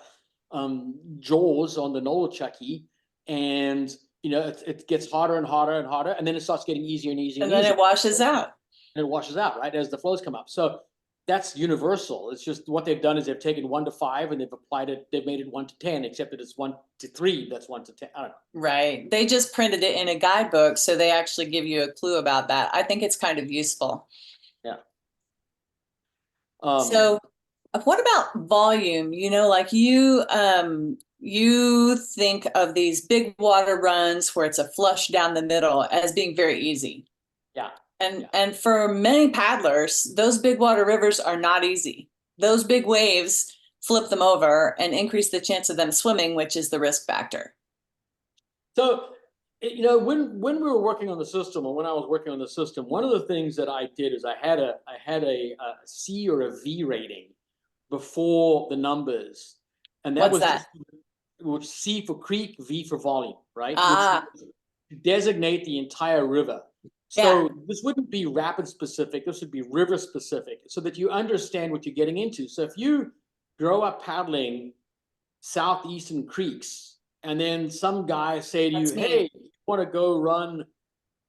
Jaws on the Nolichucky, and you know, it gets harder and harder and harder, and then it starts getting easier and easier, and then it washes out. And it washes out, right, as the flows come up. So that's universal. It's just what they've done is they've taken 1 to 5 and they've applied it. They've made it 1 to 10, except that it's 1 to 3. That's 1 to 10. I don't know. Right. They just printed it in a guidebook, so they actually give you a clue about that. I think it's kind of useful. Yeah. So what about volume? You know, like you think of these big water runs where it's a flush down the middle as being very easy. Yeah. And for many paddlers, those big water rivers are not easy. Those big waves flip them over and increase the chance of them swimming, which is the risk factor. So, you know, when we were working on the system, or when I was working on the system, one of the things that I did is I had a C or a V rating before the numbers, and that was which C for creek, V for volume, right? Which to designate the entire river. So this wouldn't be rapid specific. This would be river specific, so that you understand what you're getting into. So if you grow up paddling southeastern creeks, and then some guy say to you, "Hey, you want to go run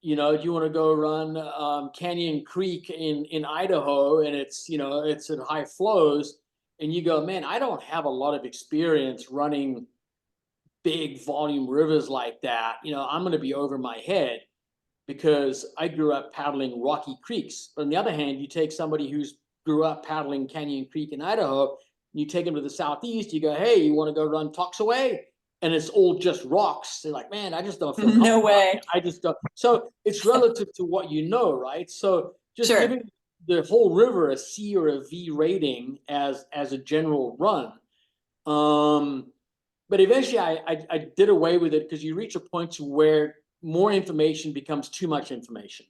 you know, do you want to go run Canyon Creek in Idaho, and it's, you know, it's at high flows, and you go, man, I don't have a lot of experience running big volume rivers like that. You know, I'm going to be over my head because I grew up paddling rocky creeks. But on the other hand, you take somebody who's grew up paddling Canyon Creek in Idaho, you take them to the southeast, you go, hey, you want to go run Toxaway? And it's all just rocks. They're like, man, I just don't feel No comfortable. way. I just don't. So it's relative to what you know, right? So just Sure. giving the whole river a C or a V rating as a general run. But eventually I did away with it because you reach a point to where more information becomes too much information.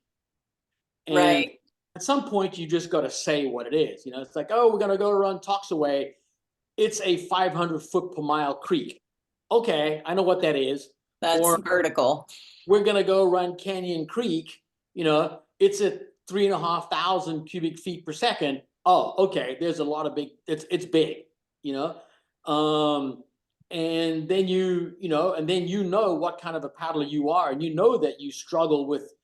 And Right. at some point you just got to say what it is. You know, it's like, oh, we're going to go run Toxaway. It's a 500 foot per mile creek. Okay, I know what that is. That's Or vertical. we're going to go run Canyon Creek. You know, it's at 3,500 cubic feet per second. Oh, okay. There's a lot of big, it's big, you know? And then you know, and then you know what kind of a paddler you are, and you know that you struggle with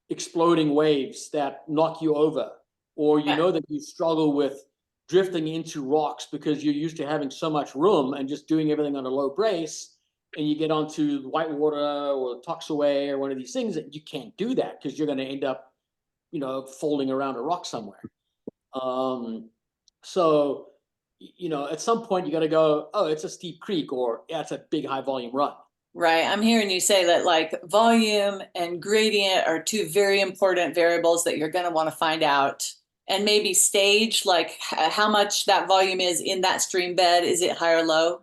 exploding waves that knock you over, or you know that you struggle with drifting into rocks because you're used to having so much room and just doing everything on a low brace, and you get onto Whitewater or Toxaway or one of these things that you can't do that because you're going to end up, you know, folding around a rock somewhere. So, you know, at some point you got to go, oh, it's a steep creek, or yeah, it's a big high volume run. Right. I'm hearing you say that like volume and gradient are two very important variables that you're going to want to find out. And maybe stage, like how much that volume is in that stream bed. Is it high or low?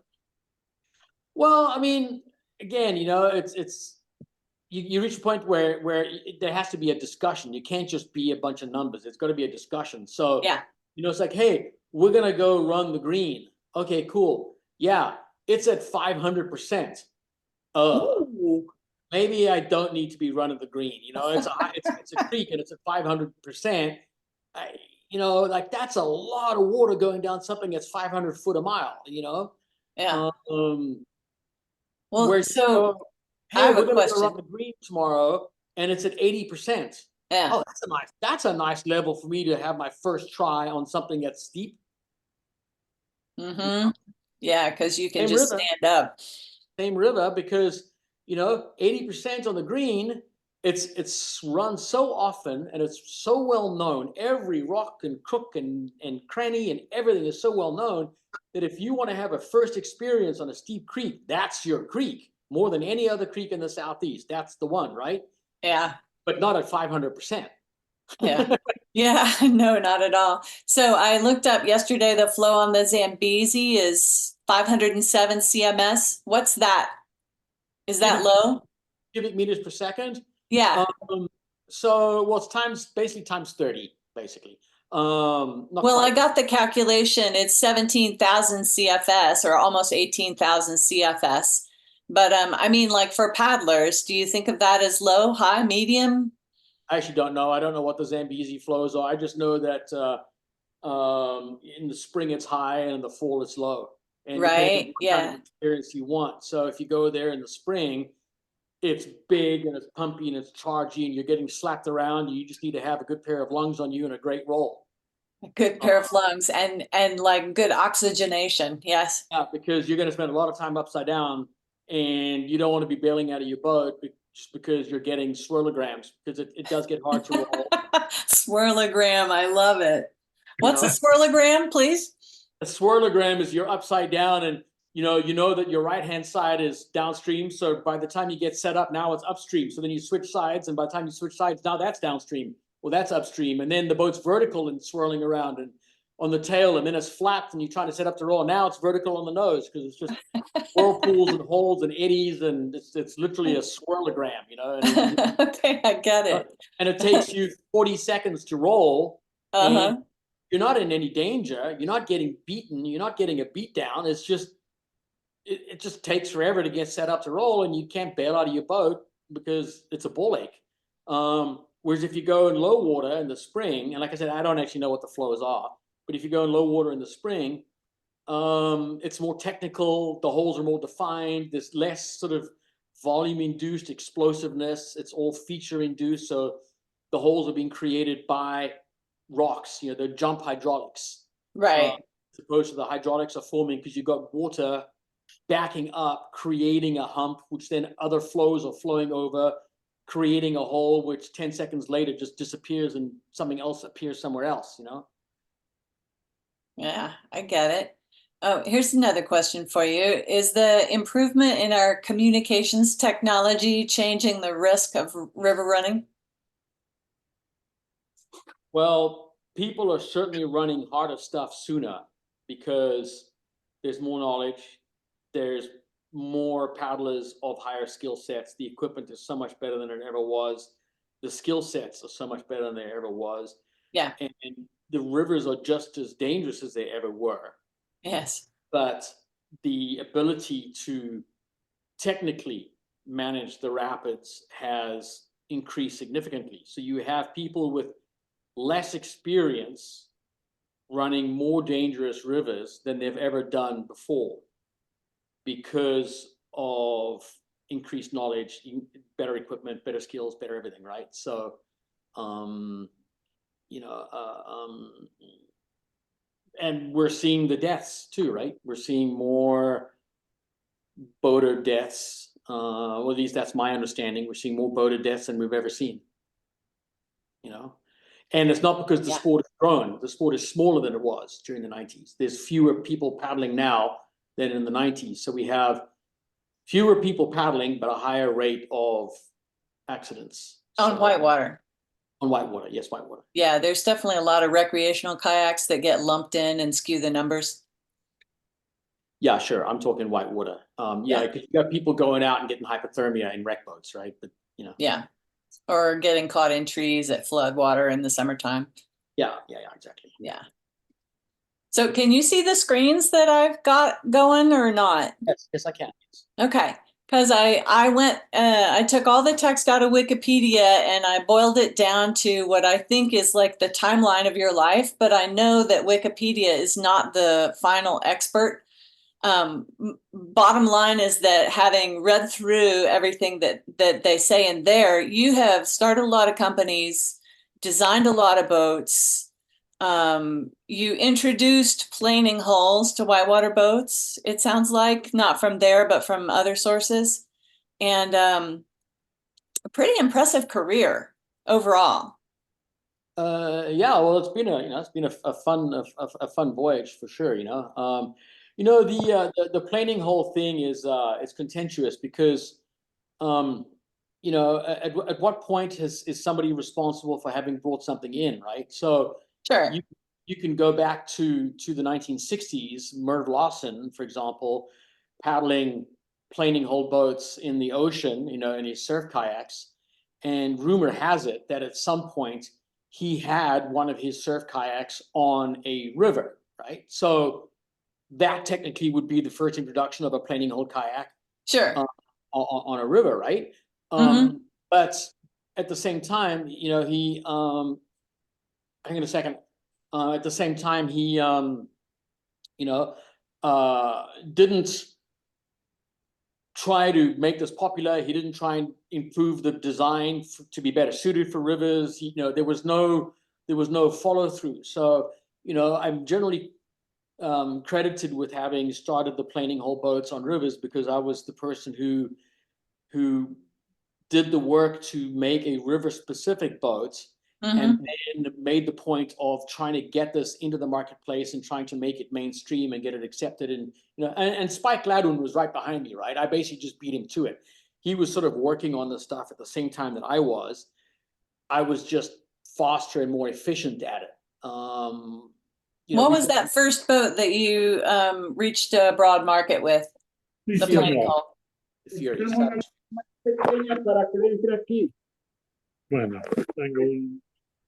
Well, I mean, again, you know, you reach a point where there has to be a discussion. You can't just be a bunch of numbers. It's got to be a discussion. So, Yeah. you know, it's like, hey, we're going to go run the green. Okay, cool. Yeah, it's at 500%. Maybe I don't need to be running the green. You know, it's a creek and it's at 500%. You know, like that's a lot of water going down something that's 500 foot a mile, you know? Yeah. Well, so I hey, have we're a going to go run question. the green tomorrow and it's at 80%. Yeah. Oh, that's a nice level for me to have my first try on something that's steep. Mm-hmm. Yeah, because you can Same just river. stand up. Same river, because, you know, 80% on the green, it's run so often and it's so well known. Every rock and crook and cranny and everything is so well known that if you want to have a first experience on a steep creek, that's your creek more than any other creek in the Southeast. That's the one, right? Yeah. But not at 500%. Yeah. Yeah, no, not at all. So I looked up yesterday, the flow on the Zambezi is 507 CMS. What's that? Is that low? Cubic meters per second. Yeah. So, well, it's basically times 30, basically. Not Well, quite. I got the calculation. It's 17,000 CFS or almost 18,000 CFS. But I mean, like for paddlers, do you think of that as low, high, medium? I actually don't know. I don't know what the Zambezi flows are. I just know that in the spring it's high and in the fall it's low. And depending on Right. what kind Yeah. of experience you want. So if you go there in the spring, it's big and it's pumpy and it's chargy and you're getting slapped around. You just need to have a good pair of lungs on you and a great roll. A good pair of lungs and like good oxygenation. Yes. Yeah, because you're going to spend a lot of time upside down and you don't want to be bailing out of your boat just because you're getting swirlograms, because it does get hard to roll. Swirlogram. I love it. What's know? a swirlogram, please? A swirlogram is you're upside down and you know that your right hand side is downstream. So by the time you get set up, now it's upstream. So then you switch sides, and by the time you switch sides, now that's downstream. Well, that's upstream. And then the boat's vertical and swirling around and on the tail, and then it's flapped and you try to set up to roll. Now it's vertical on the nose because it's just whirlpools and holes and eddies, and it's literally a swirlogram, you know. And Okay, I get it. and it takes you 40 seconds to roll. Uh-huh. And you're not in any danger. You're not getting beaten. You're not getting a beat down. It's just, it just takes forever to get set up to roll, and you can't bail out of your boat because it's a ball ache. Whereas if you go in low water in the spring, and like I said, I don't actually know what the flows are, but if you go in low water in the spring, it's more technical. The holes are more defined. There's less sort of volume-induced explosiveness. It's all feature-induced. So the holes are being created by rocks, the jump hydraulics. Right. As opposed to the hydraulics are forming because you've got water backing up, creating a hump, which then other flows are flowing over, creating a hole, which 10 seconds later just disappears and something else appears somewhere else, Yeah, I get it. Oh, here's another question for you. Is the improvement in our communications technology changing the risk of river running? Well, people are certainly running harder stuff sooner because there's more knowledge, there's more paddlers of higher skill sets. The equipment is so much better than it ever was. The skill sets are so much better than they ever was. Yeah. And the rivers are just as dangerous as they ever were. Yes. But the ability to technically manage the rapids has increased significantly. So you have people with less experience running more dangerous rivers than they've ever done before because of increased knowledge, better equipment, better skills, better everything, right? So, and we're seeing the deaths too, right? We're seeing more boater deaths. Well, at least that's my understanding. We're seeing more boater deaths than we've ever seen. And it's not because the sport has grown. The sport is smaller than it was during the 90s. There's fewer people paddling now than in the 90s. So we have fewer people paddling, but a higher rate of accidents. On whitewater. On whitewater, yes, whitewater. Yeah, there's definitely a lot of recreational kayaks that get lumped in and skew the numbers. Yeah, sure. I'm talking whitewater. Yeah, because you got people going out and getting hypothermia in wreck boats, right? But Yeah. Or getting caught in trees at floodwater in the summertime. Yeah, exactly. Yeah. So can you see the screens that I've got going or not? Yes, I can. Okay. Because I took all the text out of Wikipedia and I boiled it down to what I think is like the timeline of your life, but I know that Wikipedia is not the final expert. Bottom line is that having read through everything that they say in there, you have started a lot of companies, designed a lot of boats. You introduced planing hulls to whitewater boats, it sounds like, not from there, but from other sources. And a pretty impressive career overall. Yeah, well, it's been a fun voyage for sure. The planing hull thing is it's contentious because at what point is somebody responsible for having brought something in, right? So Sure. You can go back to the 1960s, Merv Lawson, for example, paddling planing hull boats in the ocean, in his surf kayaks. And rumor has it that at some point he had one of his surf kayaks on a river, right? So that technically would be the first introduction of a planing hull kayak. Sure. On a river, right? But at the same time, he hang on a second. At the same time, he didn't try to make this popular. He didn't try and improve the design to be better suited for rivers. There was no follow through. So I'm generally credited with having started the planing hull boats on rivers because I was the person who did the work to make a river specific boat. And then made the point of trying to get this into the marketplace and trying to make it mainstream and get it accepted. And Spike Gladwin was right behind me, right? I basically just beat him to it. He was sort of working on this stuff at the same time that I was. I was just faster and more efficient at it. What was that first boat that you reached a broad market with? The planing hull. The Fury.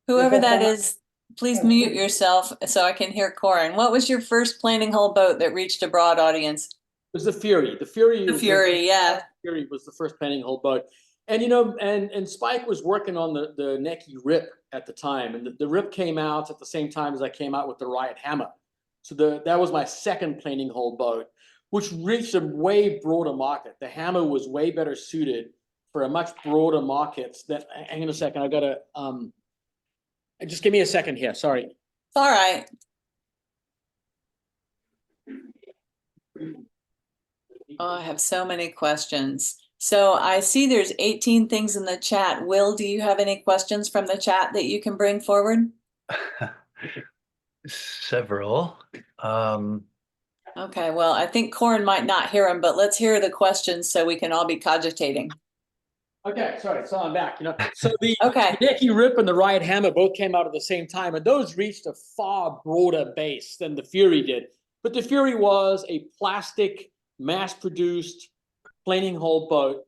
Whoever that is, please mute yourself so I can hear Corran. What was your first planing hull boat that reached a broad audience? It was the Fury. The Fury yeah. Fury was the first planing hull boat. And and Spike was working on the Necky Rip at the time. And the Rip came out at the same time as I came out with the Riot Hammer. So that was my second planing hull boat. which reached a way broader market. The hammer was way better suited for a much broader market. That, hang on a second, I gotta, just give me a second here, sorry. It's all right. Oh, I have so many questions. So I see there's 18 things in the chat. Will, do you have any questions from the chat that you can bring forward? Several. Okay, well, I think Corran might not hear them, but let's hear the questions so we can all be cogitating. Okay, sorry, so I'm back, So the Okay. Hideki Rip and the Riot Hammer both came out at the same time, and those reached a far broader base than the Fury did. But the Fury was a plastic, mass-produced, planing hole boat,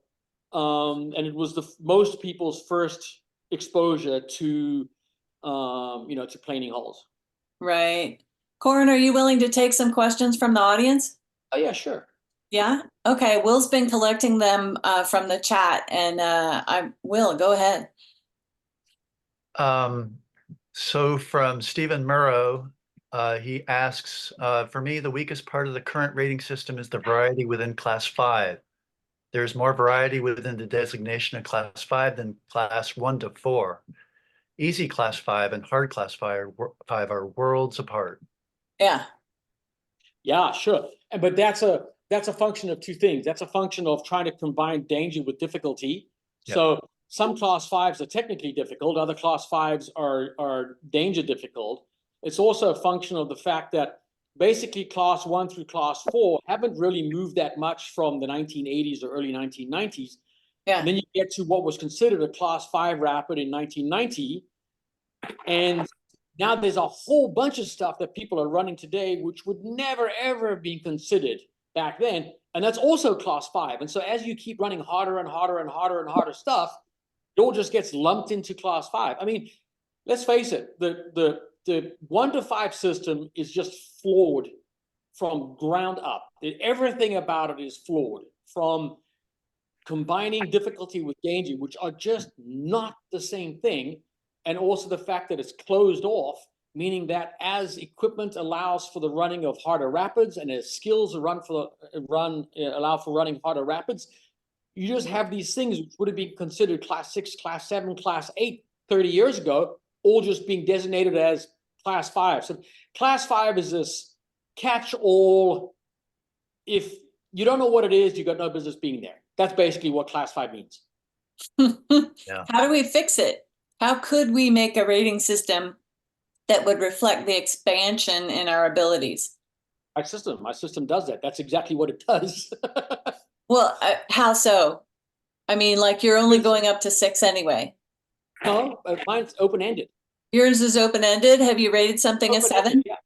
and it was most people's first exposure to, to planing holes. Right. Corran, are you willing to take some questions from the audience? Oh yeah, sure. Yeah. Okay. Will's been collecting them from the chat, and Will, go ahead. So from Stephen Murrow, he asks, for me, the weakest part of the current rating system is the variety within Class 5. There's more variety within the designation of Class 5 than Class 1 to 4. Easy Class 5 and hard Class 5 are worlds apart. Yeah. Yeah, sure. But that's a function of two things. That's a function of trying to combine danger with difficulty. Yep. So some Class 5s are technically difficult, other Class 5s are danger difficult. It's also a function of the fact that basically Class 1 through Class 4 haven't really moved that much from the 1980s or early 1990s. Yeah. And then you get to what was considered a Class 5 rapid in 1990. And now there's a whole bunch of stuff that people are running today, which would never, ever have been considered back then. And that's also Class 5. And so as you keep running harder and harder and harder and harder stuff, it all just gets lumped into Class 5. I mean, let's face it, the 1 to 5 system is just flawed from ground up. Everything about it is flawed, from combining difficulty with danger, which are just not the same thing. And also the fact that it's closed off, meaning that as equipment allows for the running of harder rapids and as skills allow for running harder rapids, you just have these things which would have been considered Class 6, Class 7, Class 8 30 years ago, all just being designated as Class 5. So Class 5 is this catch-all. If you don't know what it is, you got no business being there. That's basically what Class 5 means. Yeah. How do we fix it? How could we make a rating system that would reflect the expansion in our abilities? My system does that. That's exactly what it does. Well, how so? I mean, like you're only going up to 6 anyway. No, mine's open-ended. Yours is open-ended. Have you rated something a 7? Yeah,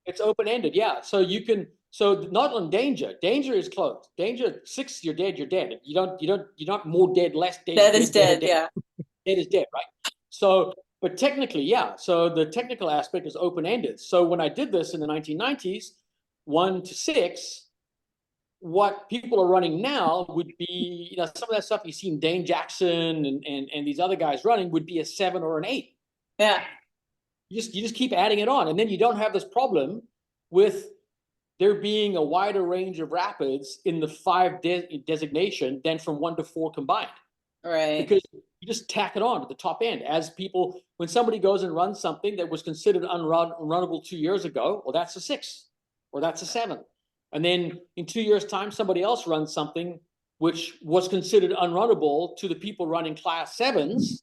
it's open-ended. Yeah, so you can. So not on danger. Danger is closed. Danger 6, you're dead. You're dead. You're not more dead, less dead. Dead is dead. Yeah. Dead is dead, right? So, but technically, yeah. So the technical aspect is open-ended. So when I did this in the 1990s, 1 to 6, what people are running now would be, some of that stuff you see in Dane Jackson and these other guys running would be a 7 or an 8. Yeah. You just keep adding it on, and then you don't have this problem with there being a wider range of rapids in the 5 designation than from 1 to 4 combined. Right. Because you just tack it on to the top end. As people, when somebody goes and runs something that was considered unrunnable 2 years ago, well, that's a 6 or that's a 7. And then in 2 years' time, somebody else runs something which was considered unrunnable to the people running Class 7s.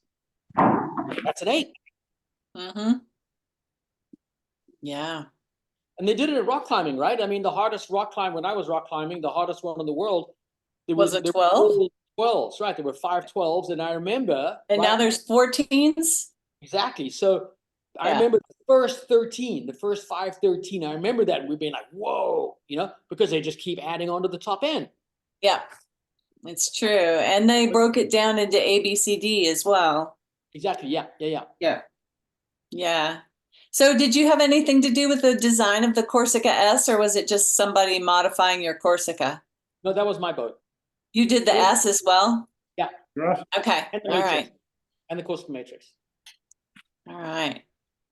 That's an 8. Mm-hmm. Yeah. And they did it at rock climbing, right? I mean, the hardest rock climb when I was rock climbing, the hardest one in the world, Was it 12? 12s, right? There were 5 12s, and I remember. And now there's 14s. Exactly. So I remember the first 13, the first 513. I remember that, and we've been like, whoa, because they just keep adding on to the top end. Yeah, it's true. And they broke it down into A, B, C, D as well. Exactly. Yeah. Yeah. So did you have anything to do with the design of the Corsica S, or was it just somebody modifying your Corsica? No, that was my boat. You did the S as well? Yeah. Okay. And the All Matrix. right. And the Corsica Matrix. All right.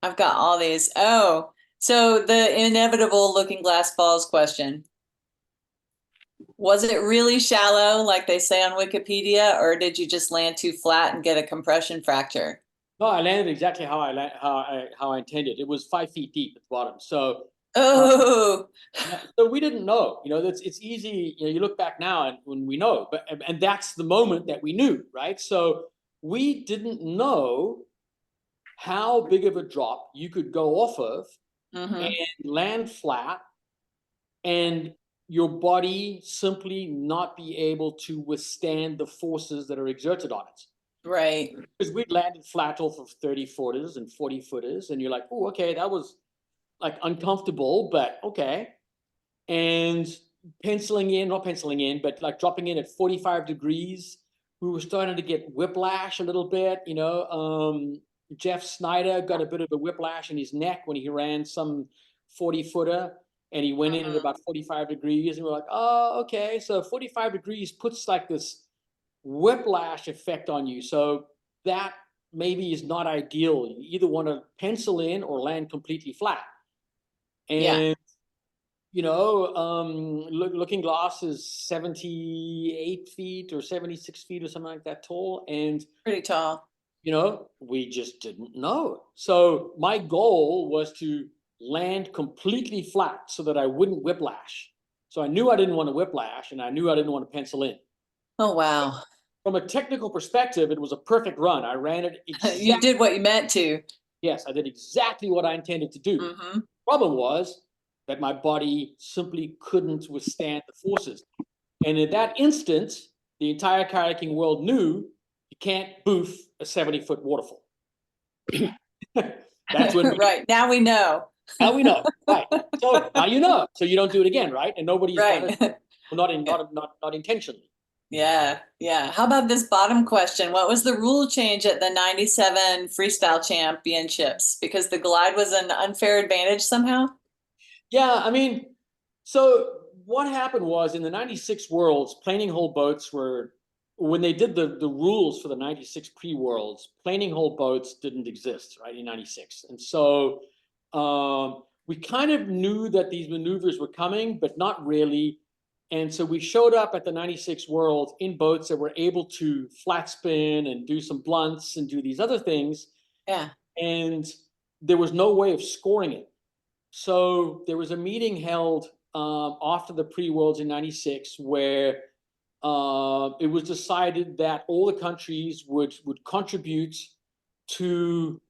I've got all these. Oh, so the inevitable Looking Glass Falls question. Was it really shallow, like they say on Wikipedia, or did you just land too flat and get a compression fracture? No, I landed exactly how I intended. It was 5 feet deep at the bottom. So Oh, yeah, so we didn't know, it's easy, you look back now and when we know, and that's the moment that we knew, right? So we didn't know how big of a drop you could go off of mhm. and land flat and your body simply not be able to withstand the forces that are exerted on it. Right. Because we'd landed flat off of 30 footers and 40 footers, and you're like, oh, okay, that was like uncomfortable, but okay. And not penciling in, but like dropping in at 45 degrees, we were starting to get whiplash a little bit, Jeff Snyder got a bit of a whiplash in his neck when he ran some 40-footer, and he went in at about 45 degrees, and we're like, oh, okay. So 45 degrees puts like this whiplash effect on you. So that maybe is not ideal. You either want to pencil in or land completely flat. And Looking Glass is 78 feet or 76 feet or something like that tall. And, Pretty tall. we just didn't know. So my goal was to land completely flat so that I wouldn't whiplash. So I knew I didn't want to whiplash, and I knew I didn't want to pencil in. Oh, wow. From a technical perspective, it was a perfect run. I ran it exactly. You did what you meant to. Yes, I did exactly what I intended to do. Mm-hmm. Problem was that my body simply couldn't withstand the forces. And in that instant, the entire kayaking world knew you can't boof a 70-foot waterfall. That's when Right. Now we know. Now we know. Right. So now you know. So you don't do it again, right? And nobody's done Right. it. Not intentionally. Yeah. Yeah. How about this bottom question? What was the rule change at the 97 freestyle championships? Because the glide was an unfair advantage somehow? Yeah, I mean, so what happened was in the 96 Worlds, planing hole boats were, when they did the rules for the 96 pre-Worlds, planing hole boats didn't exist, right, in 96. And so we kind of knew that these maneuvers were coming, but not really. And so we showed up at the 96 Worlds in boats that were able to flat spin and do some blunts and do these other things. Yeah. And there was no way of scoring it. So there was a meeting held after the pre-Worlds in 96 where it was decided that all the countries would contribute to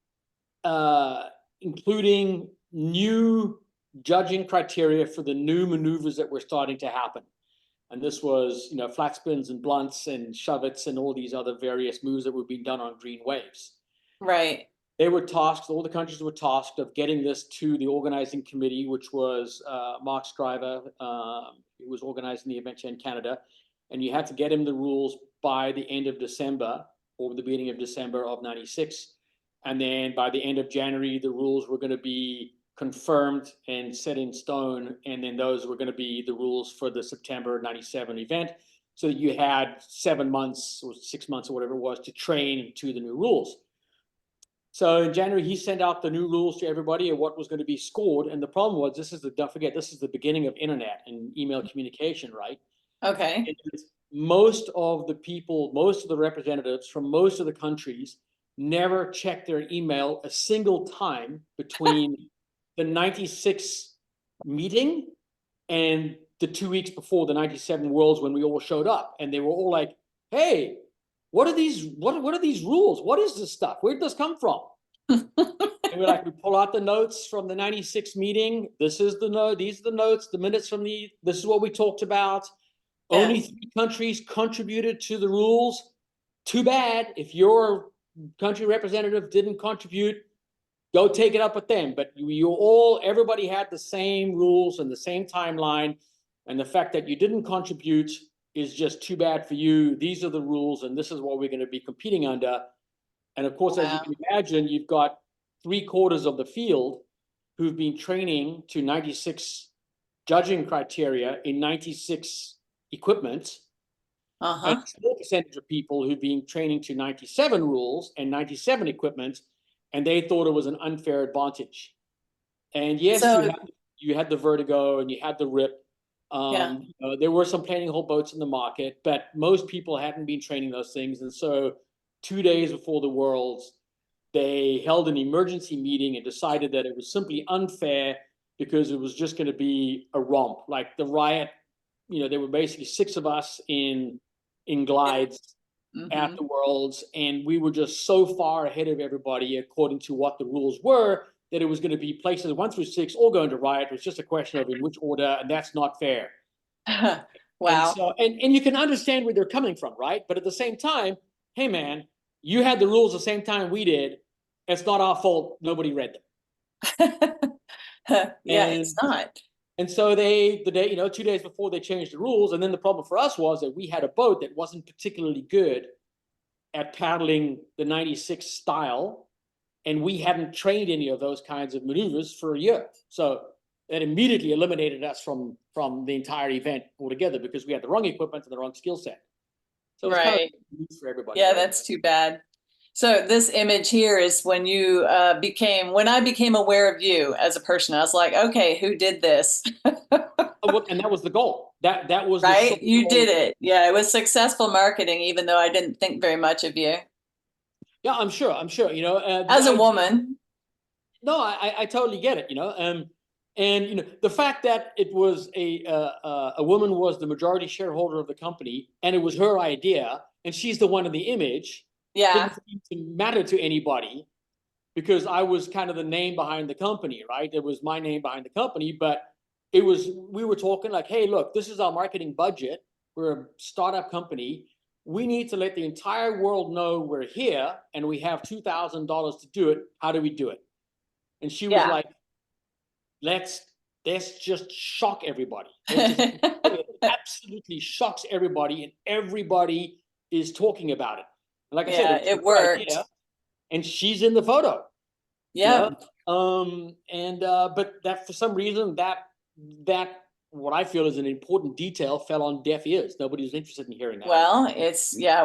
including new judging criteria for the new maneuvers that were starting to happen. And this was, flat spins and blunts and shove-its and all these other various moves that were being done on green waves. Right. They were tasked, all the countries were tasked of getting this to the organizing committee, which was Mark Gryder, who was organizing the event in Canada. And you had to get him the rules by the end of December or the beginning of December of 96. And then by the end of January, the rules were going to be confirmed and set in stone. And then those were going to be the rules for the September 97 event. So that you had 7 months or 6 months or whatever it was to train to the new rules. So in January, he sent out the new rules to everybody of what was going to be scored. And the problem was, don't forget, this is the beginning of internet and email communication, right? Okay. And most of the people, most of the representatives from most of the countries never checked their email a single time between the 96 meeting and the 2 weeks before the 97 Worlds when we all showed up. And they were all like, hey, what are these rules? What is this stuff? Where did this come from? And we're like, we pull out the notes from the 96 meeting. This is the note. These are the notes, the minutes from this is what we talked about. Yeah. Only 3 countries contributed to the rules. Too bad if your country representative didn't contribute, go take it up with them. But everybody had the same rules and the same timeline. And the fact that you didn't contribute is just too bad for you. These are the rules, and this is what we're going to be competing under. And of course, as you can imagine, you've got 3/4 of the field who've been training to 96 judging criteria in 96 equipment. And a small percentage of people who've been training to 97 rules and 97 equipment, and they thought it was an unfair advantage. And yes, you had the vertigo and you had the rip, Yeah. There were some planning hole boats in the market, but most people hadn't been training those things. And so 2 days before the Worlds, they held an emergency meeting and decided that it was simply unfair because it was just going to be a romp. Like the riot, there were basically 6 of us in glides at the Worlds, and we were just so far ahead of everybody according to what the rules were that it was going to be places 1 through 6 all going to riot. It was just a question of in which order, and that's not fair. Wow. And so, and you can understand where they're coming from, right? But at the same time, hey man, you had the rules the same time we did. It's not our fault. Nobody read them. Yeah, it's not. And so the day, 2 days before they changed the rules. And then the problem for us was that we had a boat that wasn't particularly good at paddling the 96 style. And we hadn't trained any of those kinds of maneuvers for a year. So that immediately eliminated us from the entire event altogether because we had the wrong equipment and the wrong skill set. So it's kind of for everybody. Yeah, that's too bad. So this image here is when you when I became aware of you as a person. I was like, okay, who did this? And that was the goal. That was right. You did it. Yeah, it was successful marketing, even though I didn't think very much of you. Yeah, I'm sure. As a woman. No, I totally get it. And the fact that it was a woman was the majority shareholder of the company, and it was her idea, and she's the one in the image. Yeah. Didn't seem to matter to anybody because I was kind of the name behind the company, right? It was my name behind the company, but we were talking like, hey, look, this is our marketing budget. We're a startup company. We need to let the entire world know we're here and we have $2,000 to do it. How do we do it? And she was like, let's just shock everybody. It absolutely shocks everybody, and everybody is talking about it. And like I said, it worked. And she's in the photo. Yeah. But that for some reason that what I feel is an important detail fell on deaf ears. Nobody's interested in hearing that. Well,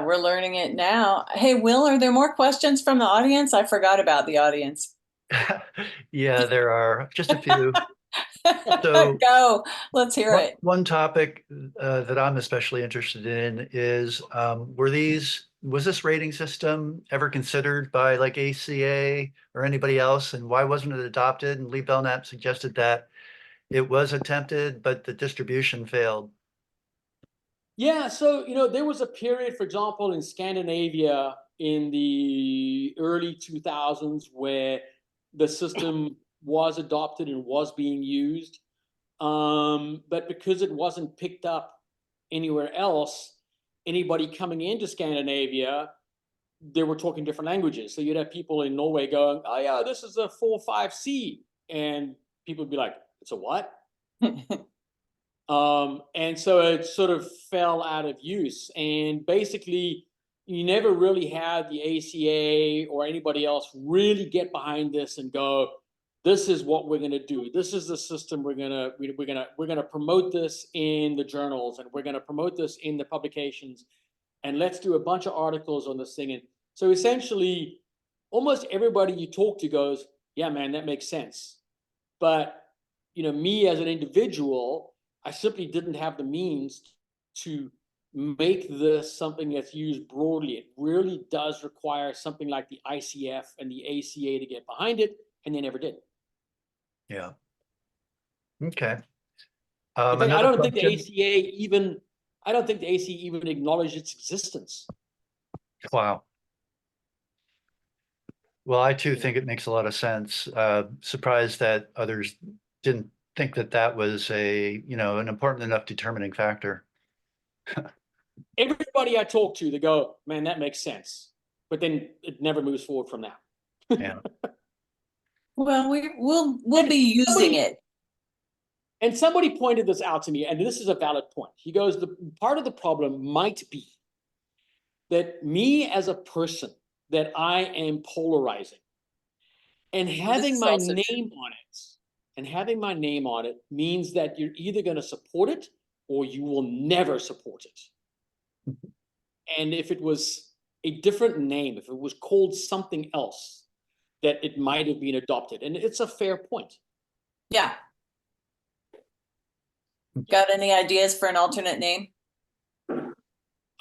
we're learning it now. Hey, Will, are there more questions from the audience? I forgot about the audience. Yeah, there are just a few. So go, let's hear it. One topic that I'm especially interested in is, was this rating system ever considered by like ACA or anybody else? And why wasn't it adopted? And Lee Belknap suggested that it was attempted, but the distribution failed. Yeah, so, there was a period, for example, in Scandinavia in the early 2000s where the system was adopted and was being used. But because it wasn't picked up anywhere else, anybody coming into Scandinavia, they were talking different languages. So you'd have people in Norway going, oh yeah, this is a 4-5C. And people would be like, it's a what? And so it sort of fell out of use. And basically, you never really had the ACA or anybody else really get behind this and go, this is what we're going to do. This is the system we're going to promote this in the journals, and we're going to promote this in the publications, and let's do a bunch of articles on this thing. And so essentially, almost everybody you talk to goes, yeah, man, that makes sense. But, me as an individual, I simply didn't have the means to make this something that's used broadly. It really does require something like the ICF and the ACA to get behind it, and they never did. Yeah. Okay. I don't think the ACA even acknowledged its existence. Wow. Well, I too think it makes a lot of sense. Surprised that others didn't think that was an important enough determining factor. Everybody I talk to, they go, man, that makes sense. But then it never moves forward from that. Yeah. Well, we'll be using it. And somebody pointed this out to me, and this is a valid point. He goes, the part of the problem might be that me as a person, that I am polarizing, and having my name on it means that you're either going to support it or you will never support it. And if it was a different name, if it was called something else, that it might have been adopted. And it's a fair point. Yeah. Got any ideas for an alternate name?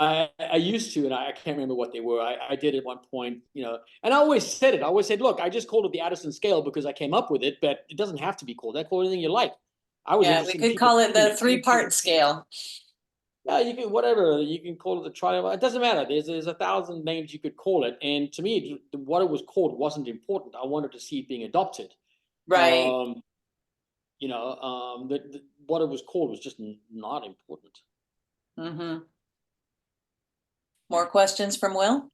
I used to, and I can't remember what they were. I did at one point, you know, and I always said it. I always said, look, I just called it the Addison scale because I came up with it, but it doesn't have to be called that. Call it anything you like. I was Yeah, we interested in could people call it doing the 3-part scale. Yeah, you can whatever. You can call it the trial. It doesn't matter. There's 1,000 names you could call it, and to me, what it was called wasn't important. I wanted to see it being adopted. Right. You know, what it was called was just not important. Mm-hmm. More questions from Will?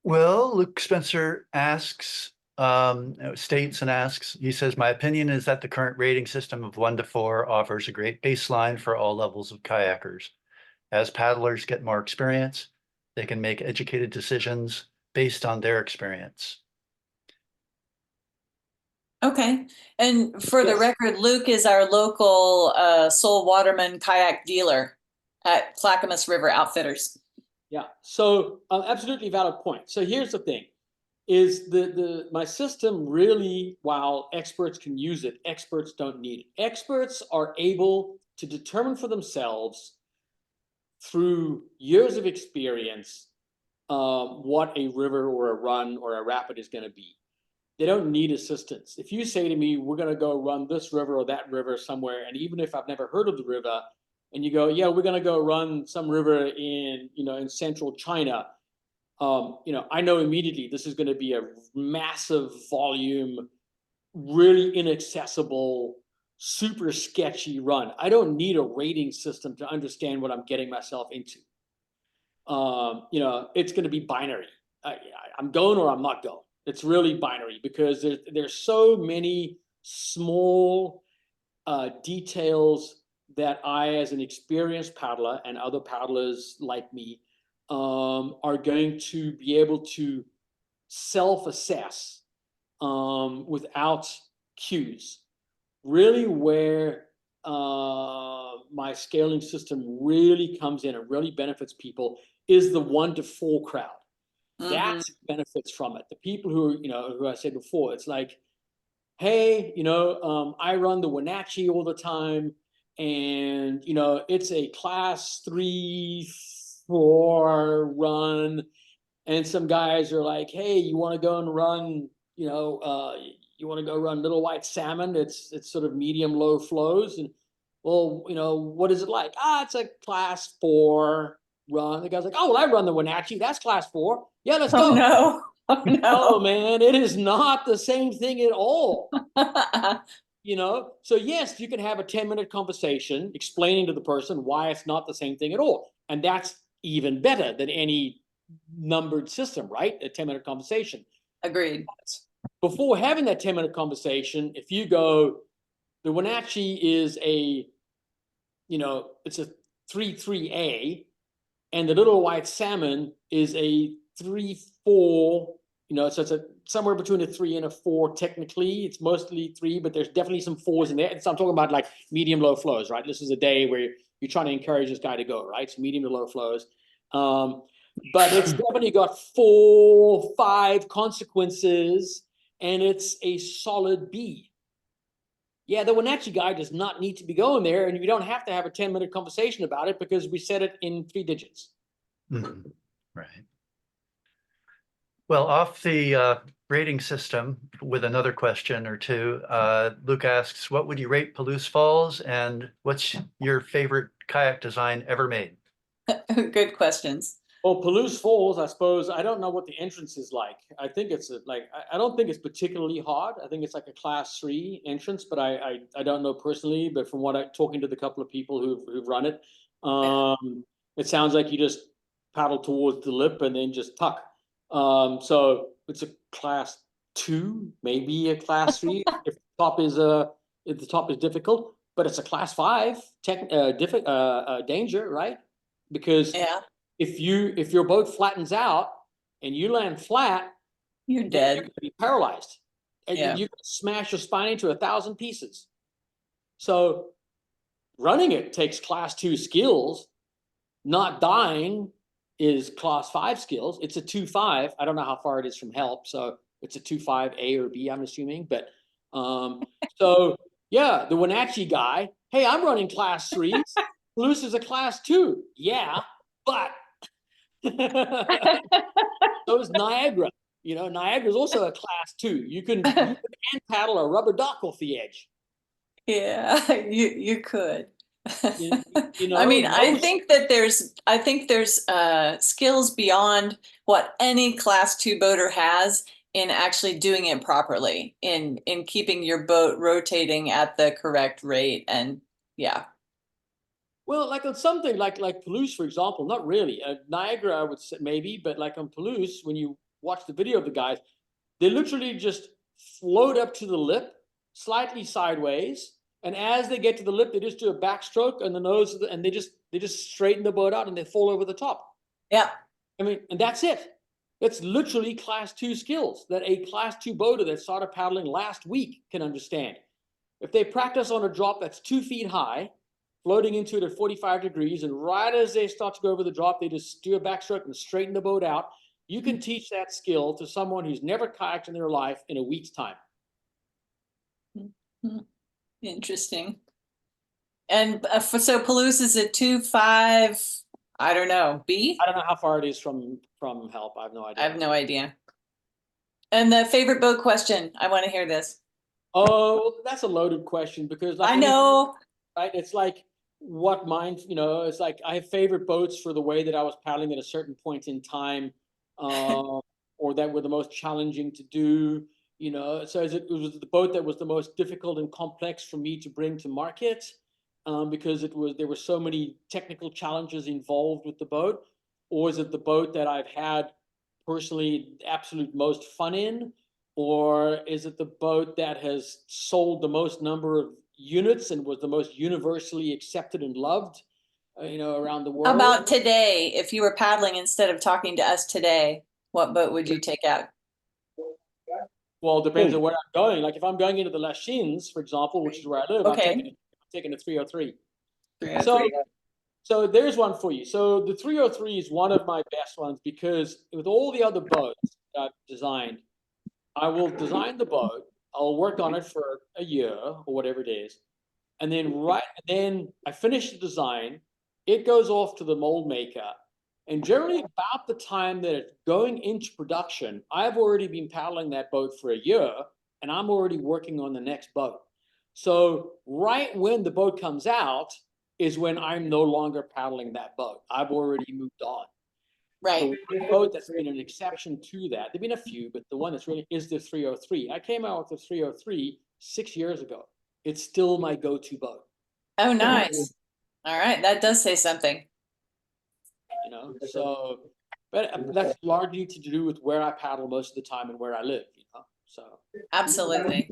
Well, Luke Spencer asks, states and asks, he says, my opinion is that the current rating system of 1 to 4 offers a great baseline for all levels of kayakers. As paddlers get more experience, they can make educated decisions based on their experience. Okay. And for the Yes. record, Luke is our local Soul Waterman kayak dealer at Clackamas River Outfitters. Yeah. So absolutely valid point. So here's the thing: is my system really, while experts can use it, experts don't need it. Experts are able to determine for themselves through years of experience what a river or a run or a rapid is going to be. They don't need assistance. If you say to me, we're going to go run this river or that river somewhere, and even if I've never heard of the river, and you go, yeah, we're going to go run some river in, you know, in central China, you know, I know immediately this is going to be a massive volume, really inaccessible, super sketchy run. I don't need a rating system to understand what I'm getting myself into. You know, it's going to be binary. I'm going or I'm not going. It's really binary because there's so many small details that I, as an experienced paddler, and other paddlers like me, are going to be able to self-assess without cues. Really, where my scaling system really comes in and really benefits people is the 1 to 4 crowd. That benefits from it. The people who, you know, who I said before, it's like, hey, you know, I run the Wenatchee all the time, and you know, it's a class 3, 4 run, and some guys are like, hey, you want to go and run, you know, you want to go run Little White Salmon? It's sort of medium low flows, and well, you know, what is it like? It's a class 4 run. The guy's like, oh, well, I run the Wenatchee. That's class 4. Yeah, let's Oh go. no. Oh Oh no. man, it is not the same thing at all. You know, so yes, you can have a 10-minute conversation explaining to the person why it's not the same thing at all. And that's even better than any numbered system, right? A 10-minute conversation. Agreed. Before having that 10-minute conversation, if you go, the Wenatchee is a, you know, it's a 3-3A, and the Little White Salmon is a 3-4. You know, so it's somewhere between a 3 and a 4. Technically, it's mostly 3, but there's definitely some 4s in there. So I'm talking about like medium low flows, right? This is a day where you're trying to encourage this guy to go, right? So medium to low flows. But it's definitely got 4, 5 consequences, and it's a solid B. Yeah, the Wenatchee guy does not need to be going there, and you don't have to have a 10-minute conversation about it because we set it in 3 digits. Mhm. Right. Well, off the rating system, with another question or two, Luke asks, what would you rate Palouse Falls, and what's your favorite kayak design ever made? Good questions. Well, Palouse Falls, I suppose, I don't know what the entrance is like. I think it's I don't think it's particularly hard. I think it's like a class 3 entrance, but I don't know personally, but from what talking to the couple of people who've run it, it sounds like you just paddle towards the lip and then just tuck. So it's a class 2, maybe a class 3 if the top is difficult, but it's a class 5 danger, right? Because Yeah, if your boat flattens out and you land flat, you're then dead. you're going to be paralyzed, and Yeah. you smash your spine into 1,000 pieces. So running it takes class 2 skills. Not dying is class 5 skills. It's a 2-5. I don't know how far it is from help, so it's a 2-5 A or B, I'm assuming. But so Yeah, the Wenatchee guy. Hey, I'm running class 3s. Palouse is a class 2. Yeah, but so is Niagara. You know, Niagara is also a class 2. You can hand paddle a rubber duck off the edge. Yeah, you could. You, you I know, mean, most I think there's skills beyond what any class 2 boater has in actually doing it properly, in keeping your boat rotating at the correct rate. And yeah. well, like on something like Palouse, for example, not really. Niagara, I would say maybe, but like on Palouse, when you watch the video of the guys, they literally just float up to the lip, slightly sideways, and as they get to the lip, they just do a backstroke on the nose, and they just straighten the boat out and they fall over the top. Yeah. I mean, and that's it. It's literally class 2 skills that a class 2 boater that started paddling last week can understand. If they practice on a drop that's 2 feet high, floating into it at 45 degrees, and right as they start to go over the drop, they just do a backstroke and straighten the boat out. You can teach that skill to someone who's never kayaked in their life in a week's time. Interesting. And so Palouse is a 2.5, I don't know, B? I don't know how far it is from help. I have no idea. I have no idea. And the favorite boat question, I want to hear this. Oh, that's a loaded question because like I know. right? It's like what mine, you know, it's like I have favorite boats for the way that I was paddling at a certain point in time, or that were the most challenging to do, you know. So it was the boat that was the most difficult and complex for me to bring to market, because there were so many technical challenges involved with the boat, or is it the boat that I've had personally absolute most fun in, or is it the boat that has sold the most number of units and was the most universally accepted and loved, you know, around the world? How about today? If you were paddling instead of talking to us today, what boat would you take out? Well, it depends on where I'm going. Like if I'm going into the Lachines, for example, which is where I live, Okay. I'm taking a 303. 303. So there's one for you. So the 303 is one of my best ones because with all the other boats that I've designed, I will design the boat, I'll work on it for a year or whatever it is, and then I finish the design, it goes off to the mold maker, and generally about the time that it's going into production, I've already been paddling that boat for a year, and I'm already working on the next boat. So right when the boat comes out is when I'm no longer paddling that boat. I've already moved on. Right. The one boat that's been an exception to that, there've been a few, but the one that's really is the 303. I came out with the 303 6 years ago. It's still my go-to boat. Oh, nice. All right. That does say something. You know, so, but that's largely to do with where I paddle most of the time and where I live, you know, so. Absolutely.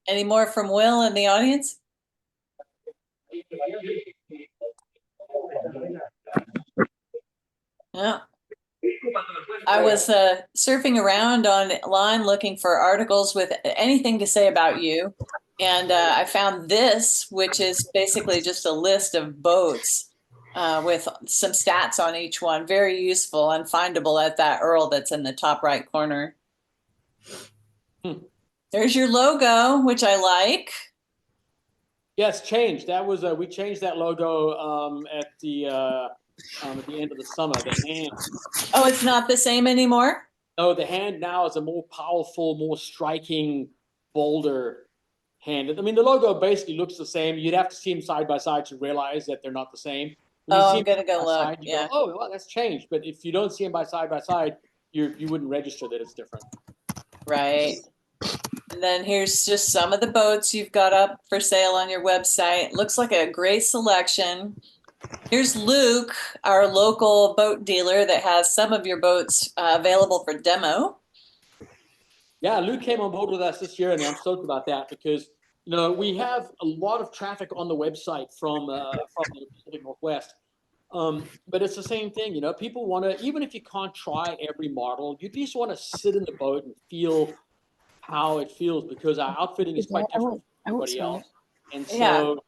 Any more from Will in the audience? Yeah. I was surfing around online looking for articles with anything to say about you. And I found this, which is basically just a list of boats with some stats on each one. Very useful and findable at that URL that's in the top right corner. There's your logo, which I like. Yeah, it's changed. That was we changed that logo at the end of the summer. The hand. Oh, it's not the same anymore? No, the hand now is a more powerful, more striking, bolder hand. I mean, the logo basically looks the same. You'd have to see them side by side to realize that they're not the same. When you see I'm gonna go look. side, you go, oh, well, that's changed. But if you don't see them by side, you wouldn't register that it's different. Right. And then here's just some of the boats you've got up for sale on your website. Looks like a great selection. Here's Luke, our local boat dealer that has some of your boats available for demo. Yeah, Luke came on board with us this year, and I'm stoked about that because, you know, we have a lot of traffic on the website from the Pacific Northwest. But it's the same thing, you know, people want to, even if you can't try every model, you just want to sit in the boat and feel how it feels because our outfitting is quite different from everybody else. And so,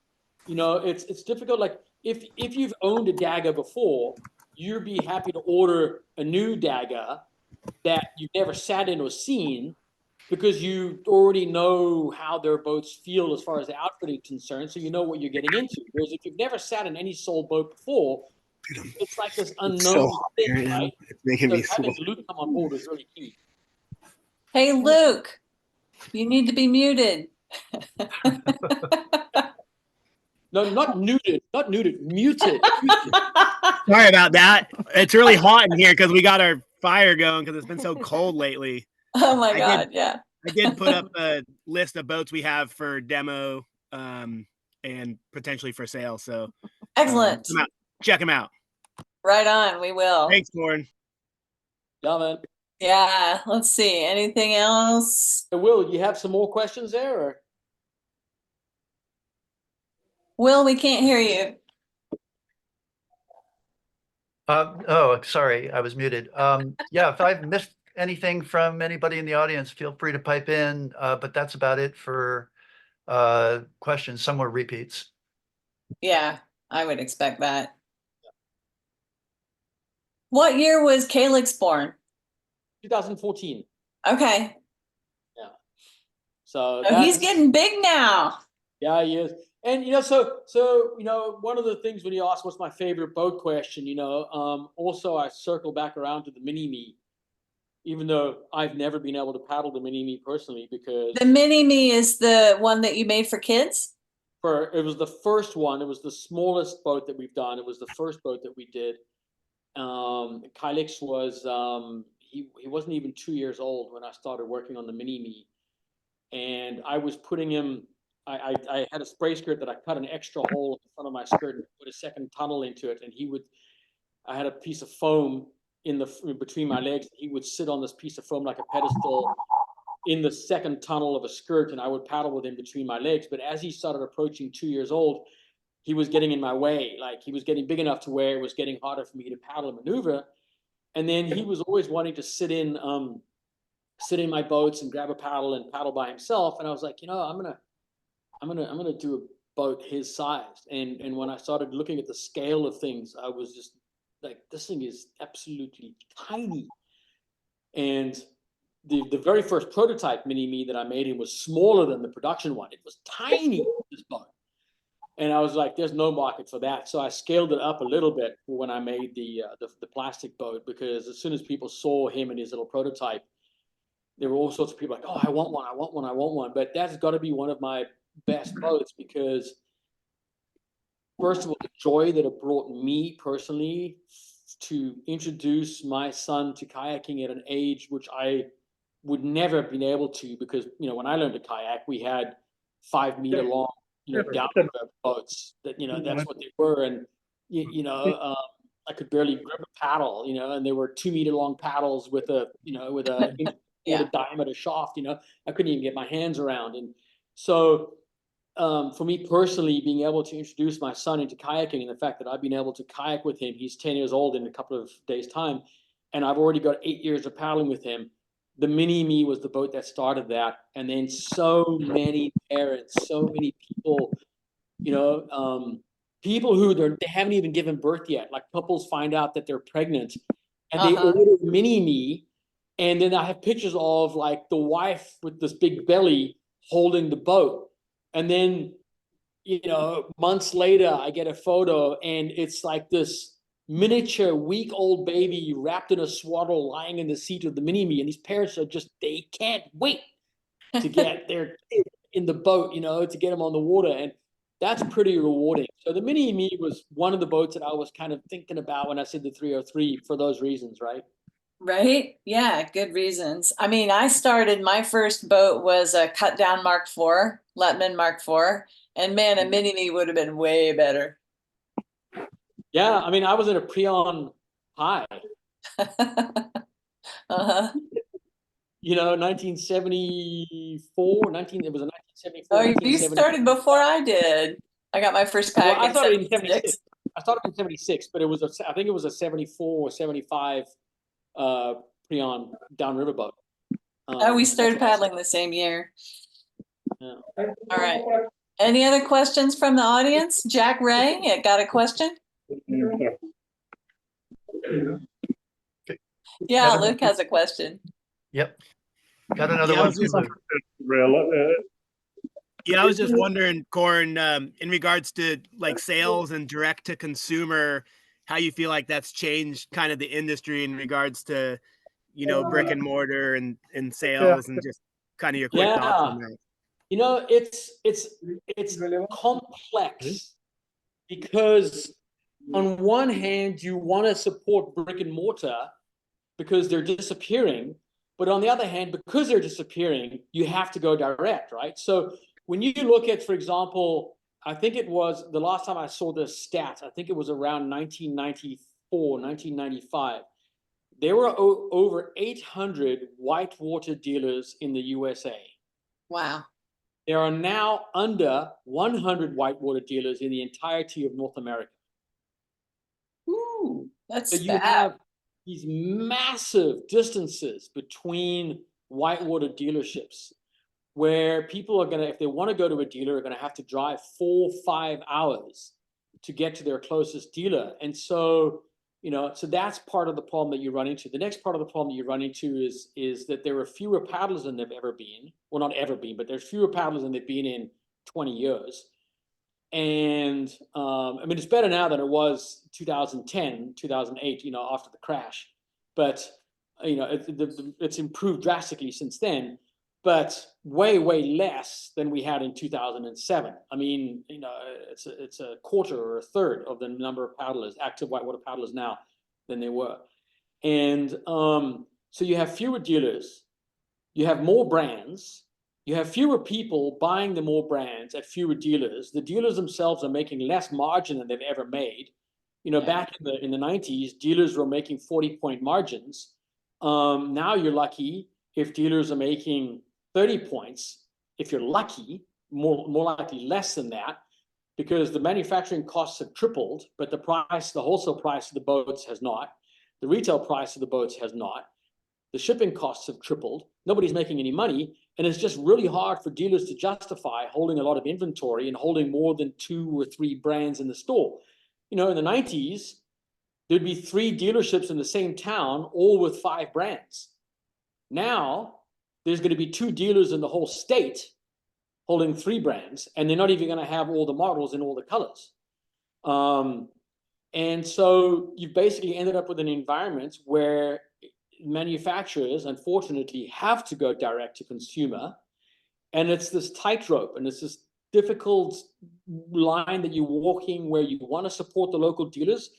you know, it's difficult. Like if you've owned a dagger before, you'd be happy to order a new dagger that you've never sat in or seen. because you already know how their boats feel as far as the outfitting is concerned, so you know what you're getting into. Whereas if you've never sat in any Soul boat before, it's like this It's unknown so hot thing, here, man. right? It's making So me having sweat. Luke come on board was really key. Hey, Luke, you need to be muted. No, not muted, muted. Sorry about that. It's really hot in here because we got our fire going because it's been so cold lately. Oh my I God, yeah. did put up a list of boats we have for demo and potentially for sale. So Excellent. check them out. Right on, we will. Thanks, Corran. Yeah, man. Yeah, let's see. Anything else? So Will, you have some more questions there? Or? Will, we can't hear you. Oh, sorry, I was muted. Yeah, if I've missed anything from anybody in the audience, feel free to pipe in. But that's about it for questions. Some were repeats. Yeah, I would expect that. What year was Calyx born? 2014. Okay. So Oh, he's getting big now. Yeah, he is. And so one of the things when you ask what's my favorite boat question, also I circle back around to the mini me, even though I've never been able to paddle the mini me personally because The mini me is the one that you made for kids? it was the first one. It was the smallest boat that we've done. It was the first boat that we did. Kylix was he wasn't even 2 years old when I started working on the mini me, and I was putting him. I had a spray skirt that I cut an extra hole in the front of my skirt and put a second tunnel into it, and I had a piece of foam in between my legs. He would sit on this piece of foam like a pedestal in the second tunnel of a skirt, and I would paddle with him between my legs. But as he started approaching 2 years old, he was getting in my way. Like he was getting big enough to where it was getting harder for me to paddle and maneuver. And then he was always wanting to sit in my boats and grab a paddle and paddle by himself. And I was like, I'm gonna do a boat his size. And when I started looking at the scale of things, I was just like, this thing is absolutely tiny. And the very first prototype mini me that I made him was smaller than the production one. It was tiny, this boat. And I was like, there's no market for that. So I scaled it up a little bit when I made the plastic boat, because as soon as people saw him and his little prototype, there were all sorts of people like, oh, I want one, I want one, I want one. But that's got to be one of my best boats because, first of all, the joy that it brought me personally to introduce my son to kayaking at an age which I would never have been able to, because, when I learned to kayak, we had 5 meter long, downriver boats that, that's what they were. And, I could barely grip a paddle, and they were 2 meter long paddles with a diameter shaft, I couldn't even get my hands around. And so, for me personally, being able to introduce my son into kayaking, and the fact that I've been able to kayak with him, he's 10 years old in a couple of days' time, and I've already got 8 years of paddling with him. The mini me was the boat that started that. And then so many parents, so many people, people who they haven't even given birth yet, like couples find out that they're pregnant and they order mini me. And then I have pictures of like the wife with this big belly holding the boat. And then, months later, I get a photo and it's like this miniature week-old baby wrapped in a swaddle lying in the seat of the mini me. And these parents they can't wait to get their kid in the boat, to get them on the water. And that's pretty rewarding. So the mini me was one of the boats that I was kind of thinking about when I said the 303 for those reasons, right? Right? Yeah, good reasons. I mean, my first boat was a cut down Mark IV, Lettman Mark IV, and man, a mini me would have been way better. Yeah, I mean, I was in a Prion high. 1974, it was a 1974. Oh, you started before I did. I got my first kayak I started in 76. I started in 76, but I think it was a 74 or 75 Prion downriver boat. We started paddling the same year. Yeah. All right. Any other questions from the audience? Jack Ray, got a question? Yeah, Luke has a question. Yep. Got another Yeah, I one was from just- Luke. Yeah, I was just wondering, Corran, in regards to like sales and direct to consumer, how you feel like that's changed kind of the industry in regards to, brick and mortar and sales, and just kind of your quick thoughts on that. You know, it's complex because on one hand, you want to support brick and mortar because they're disappearing, but on the other hand, because they're disappearing, you have to go direct, right? So when you look at, for example, I think it was the last time I saw this stat, I think it was around 1994, 1995. There were over 800 whitewater dealers in the USA. Wow. There are now under 100 whitewater dealers in the entirety of North America. Ooh, that's So you bad. have these massive distances between whitewater dealerships where people are going to, if they want to go to a dealer, are going to have to drive 4-5 hours to get to their closest dealer. And so, so that's part of the problem that you run into. The next part of the problem that you run into is that there are fewer paddlers than they've ever been. Well, not ever been, but there's fewer paddlers than they've been in 20 years. And I mean, it's better now than it was 2010, 2008, after the crash. But, it's improved drastically since then, but way, way less than we had in 2007. I mean, it's a quarter or a third of the number of paddlers, active whitewater paddlers now than they were. And so you have fewer dealers, you have more brands, you have fewer people buying the more brands at fewer dealers. The dealers themselves are making less margin than they've ever made. Back in the 90s, dealers were making 40-point margins. Now you're lucky if dealers are making 30 points. If you're lucky, more likely less than that, because the manufacturing costs have tripled, but the wholesale price of the boats has not. The retail price of the boats has not. The shipping costs have tripled. Nobody's making any money. And it's just really hard for dealers to justify holding a lot of inventory and holding more than 2 or 3 brands in the store. In the 90s, there'd be 3 dealerships in the same town, all with 5 brands. Now, there's going to be 2 dealers in the whole state holding 3 brands, and they're not even going to have all the models in all the colors. And so you've basically ended up with an environment where manufacturers, unfortunately, have to go direct to consumer. And it's this tightrope, and it's this difficult line that you're walking where you want to support the local dealers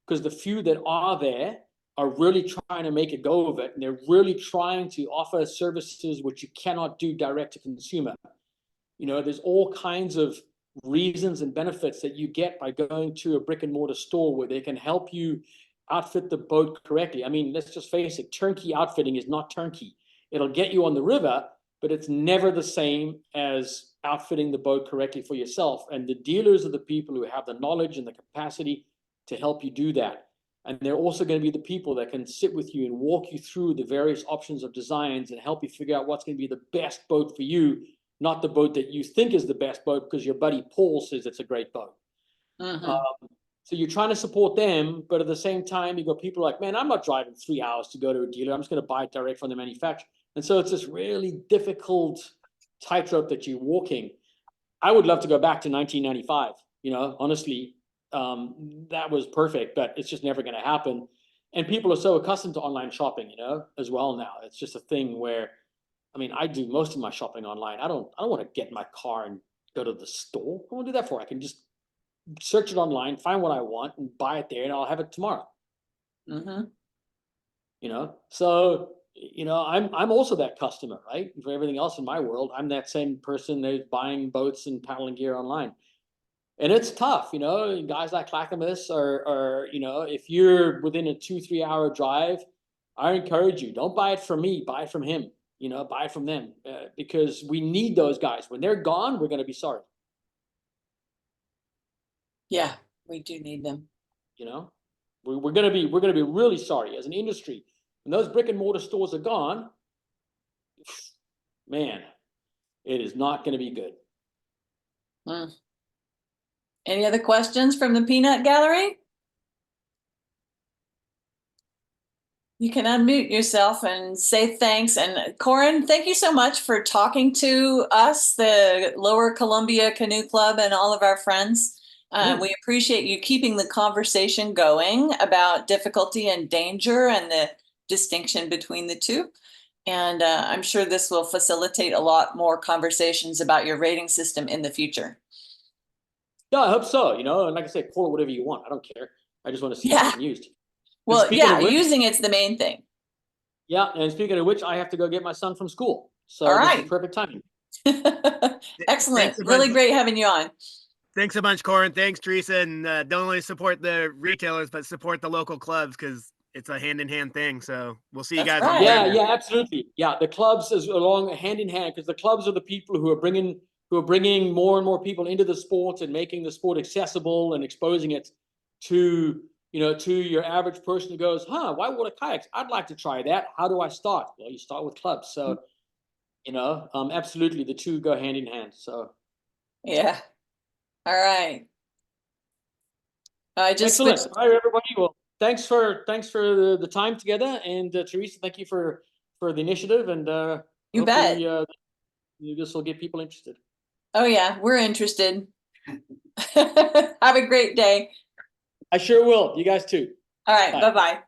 because the few that are there are really trying to make a go of it. And they're really trying to offer services which you cannot do direct to consumer. There's all kinds of reasons and benefits that you get by going to a brick and mortar store where they can help you outfit the boat correctly. I mean, let's just face it, turnkey outfitting is not turnkey. It'll get you on the river, but it's never the same as outfitting the boat correctly for yourself. And the dealers are the people who have the knowledge and the capacity to help you do that. And they're also going to be the people that can sit with you and walk you through the various options of designs and help you figure out what's going to be the best boat for you, not the boat that you think is the best boat because your buddy Paul says it's a great boat. So you're trying to support them, but at the same time, you got people like, man, I'm not driving 3 hours to go to a dealer. I'm just going to buy it direct from the manufacturer. And so it's this really difficult tightrope that you're walking. I would love to go back to 1995. Honestly, that was perfect, but it's just never going to happen. And people are so accustomed to online shopping, as well now. It's just a thing where, I mean, I do most of my shopping online. I don't want to get in my car and go to the store. I won't do that for. I can just search it online, find what I want, and buy it there, and I'll have it tomorrow. So I'm also that customer, right? For everything else in my world, I'm that same person that's buying boats and paddling gear online, and it's tough. Guys like Clackamas are if you're within a 2-3 hour drive, I encourage you, don't buy it from me, buy it from him. Buy it from them because we need those guys. When they're gone, we're going to be sorry. Yeah, we do need them. We're going to be really sorry as an industry. When those brick and mortar stores are gone, man, it is not going to be good. Any other questions from the peanut gallery? You can unmute yourself and say thanks. And Corran, thank you so much for talking to us, the Lower Columbia Canoe Club, and all of our friends. We appreciate you keeping the conversation going about difficulty and danger and the distinction between the two. And I'm sure this will facilitate a lot more conversations about your rating system in the future. Yeah, I hope so. You know, and like I said, call it whatever you want. I don't care. I just want to see it getting used. Well, speaking yeah, of which- using it's the main thing. Yeah, and speaking of which, I have to go get my son from school. So All this right. is perfect timing. Excellent. Thanks a Really bunch. great having you on. Thanks a bunch, Corran. Thanks, Teresa. And don't only support the retailers, but support the local clubs because it's a hand-in-hand thing. So we'll see you That's guys on right. the Yeah, river. yeah, absolutely. Yeah, the clubs is along hand in hand because the clubs are the people who are bringing more and more people into the sport and making the sport accessible and exposing it to to your average person who goes, huh, whitewater kayaks, I'd like to try that. How do I start? Well, you start with clubs. So absolutely, the two go hand in hand. So Yeah. All right. I just excellent. switched. All right, everybody. Well, thanks for the time together, and Teresa, thank you for the initiative, and You bet. this will get people interested. Oh yeah, we're interested. Have a great day. I sure will. You guys too. All right. Bye. Bye-bye.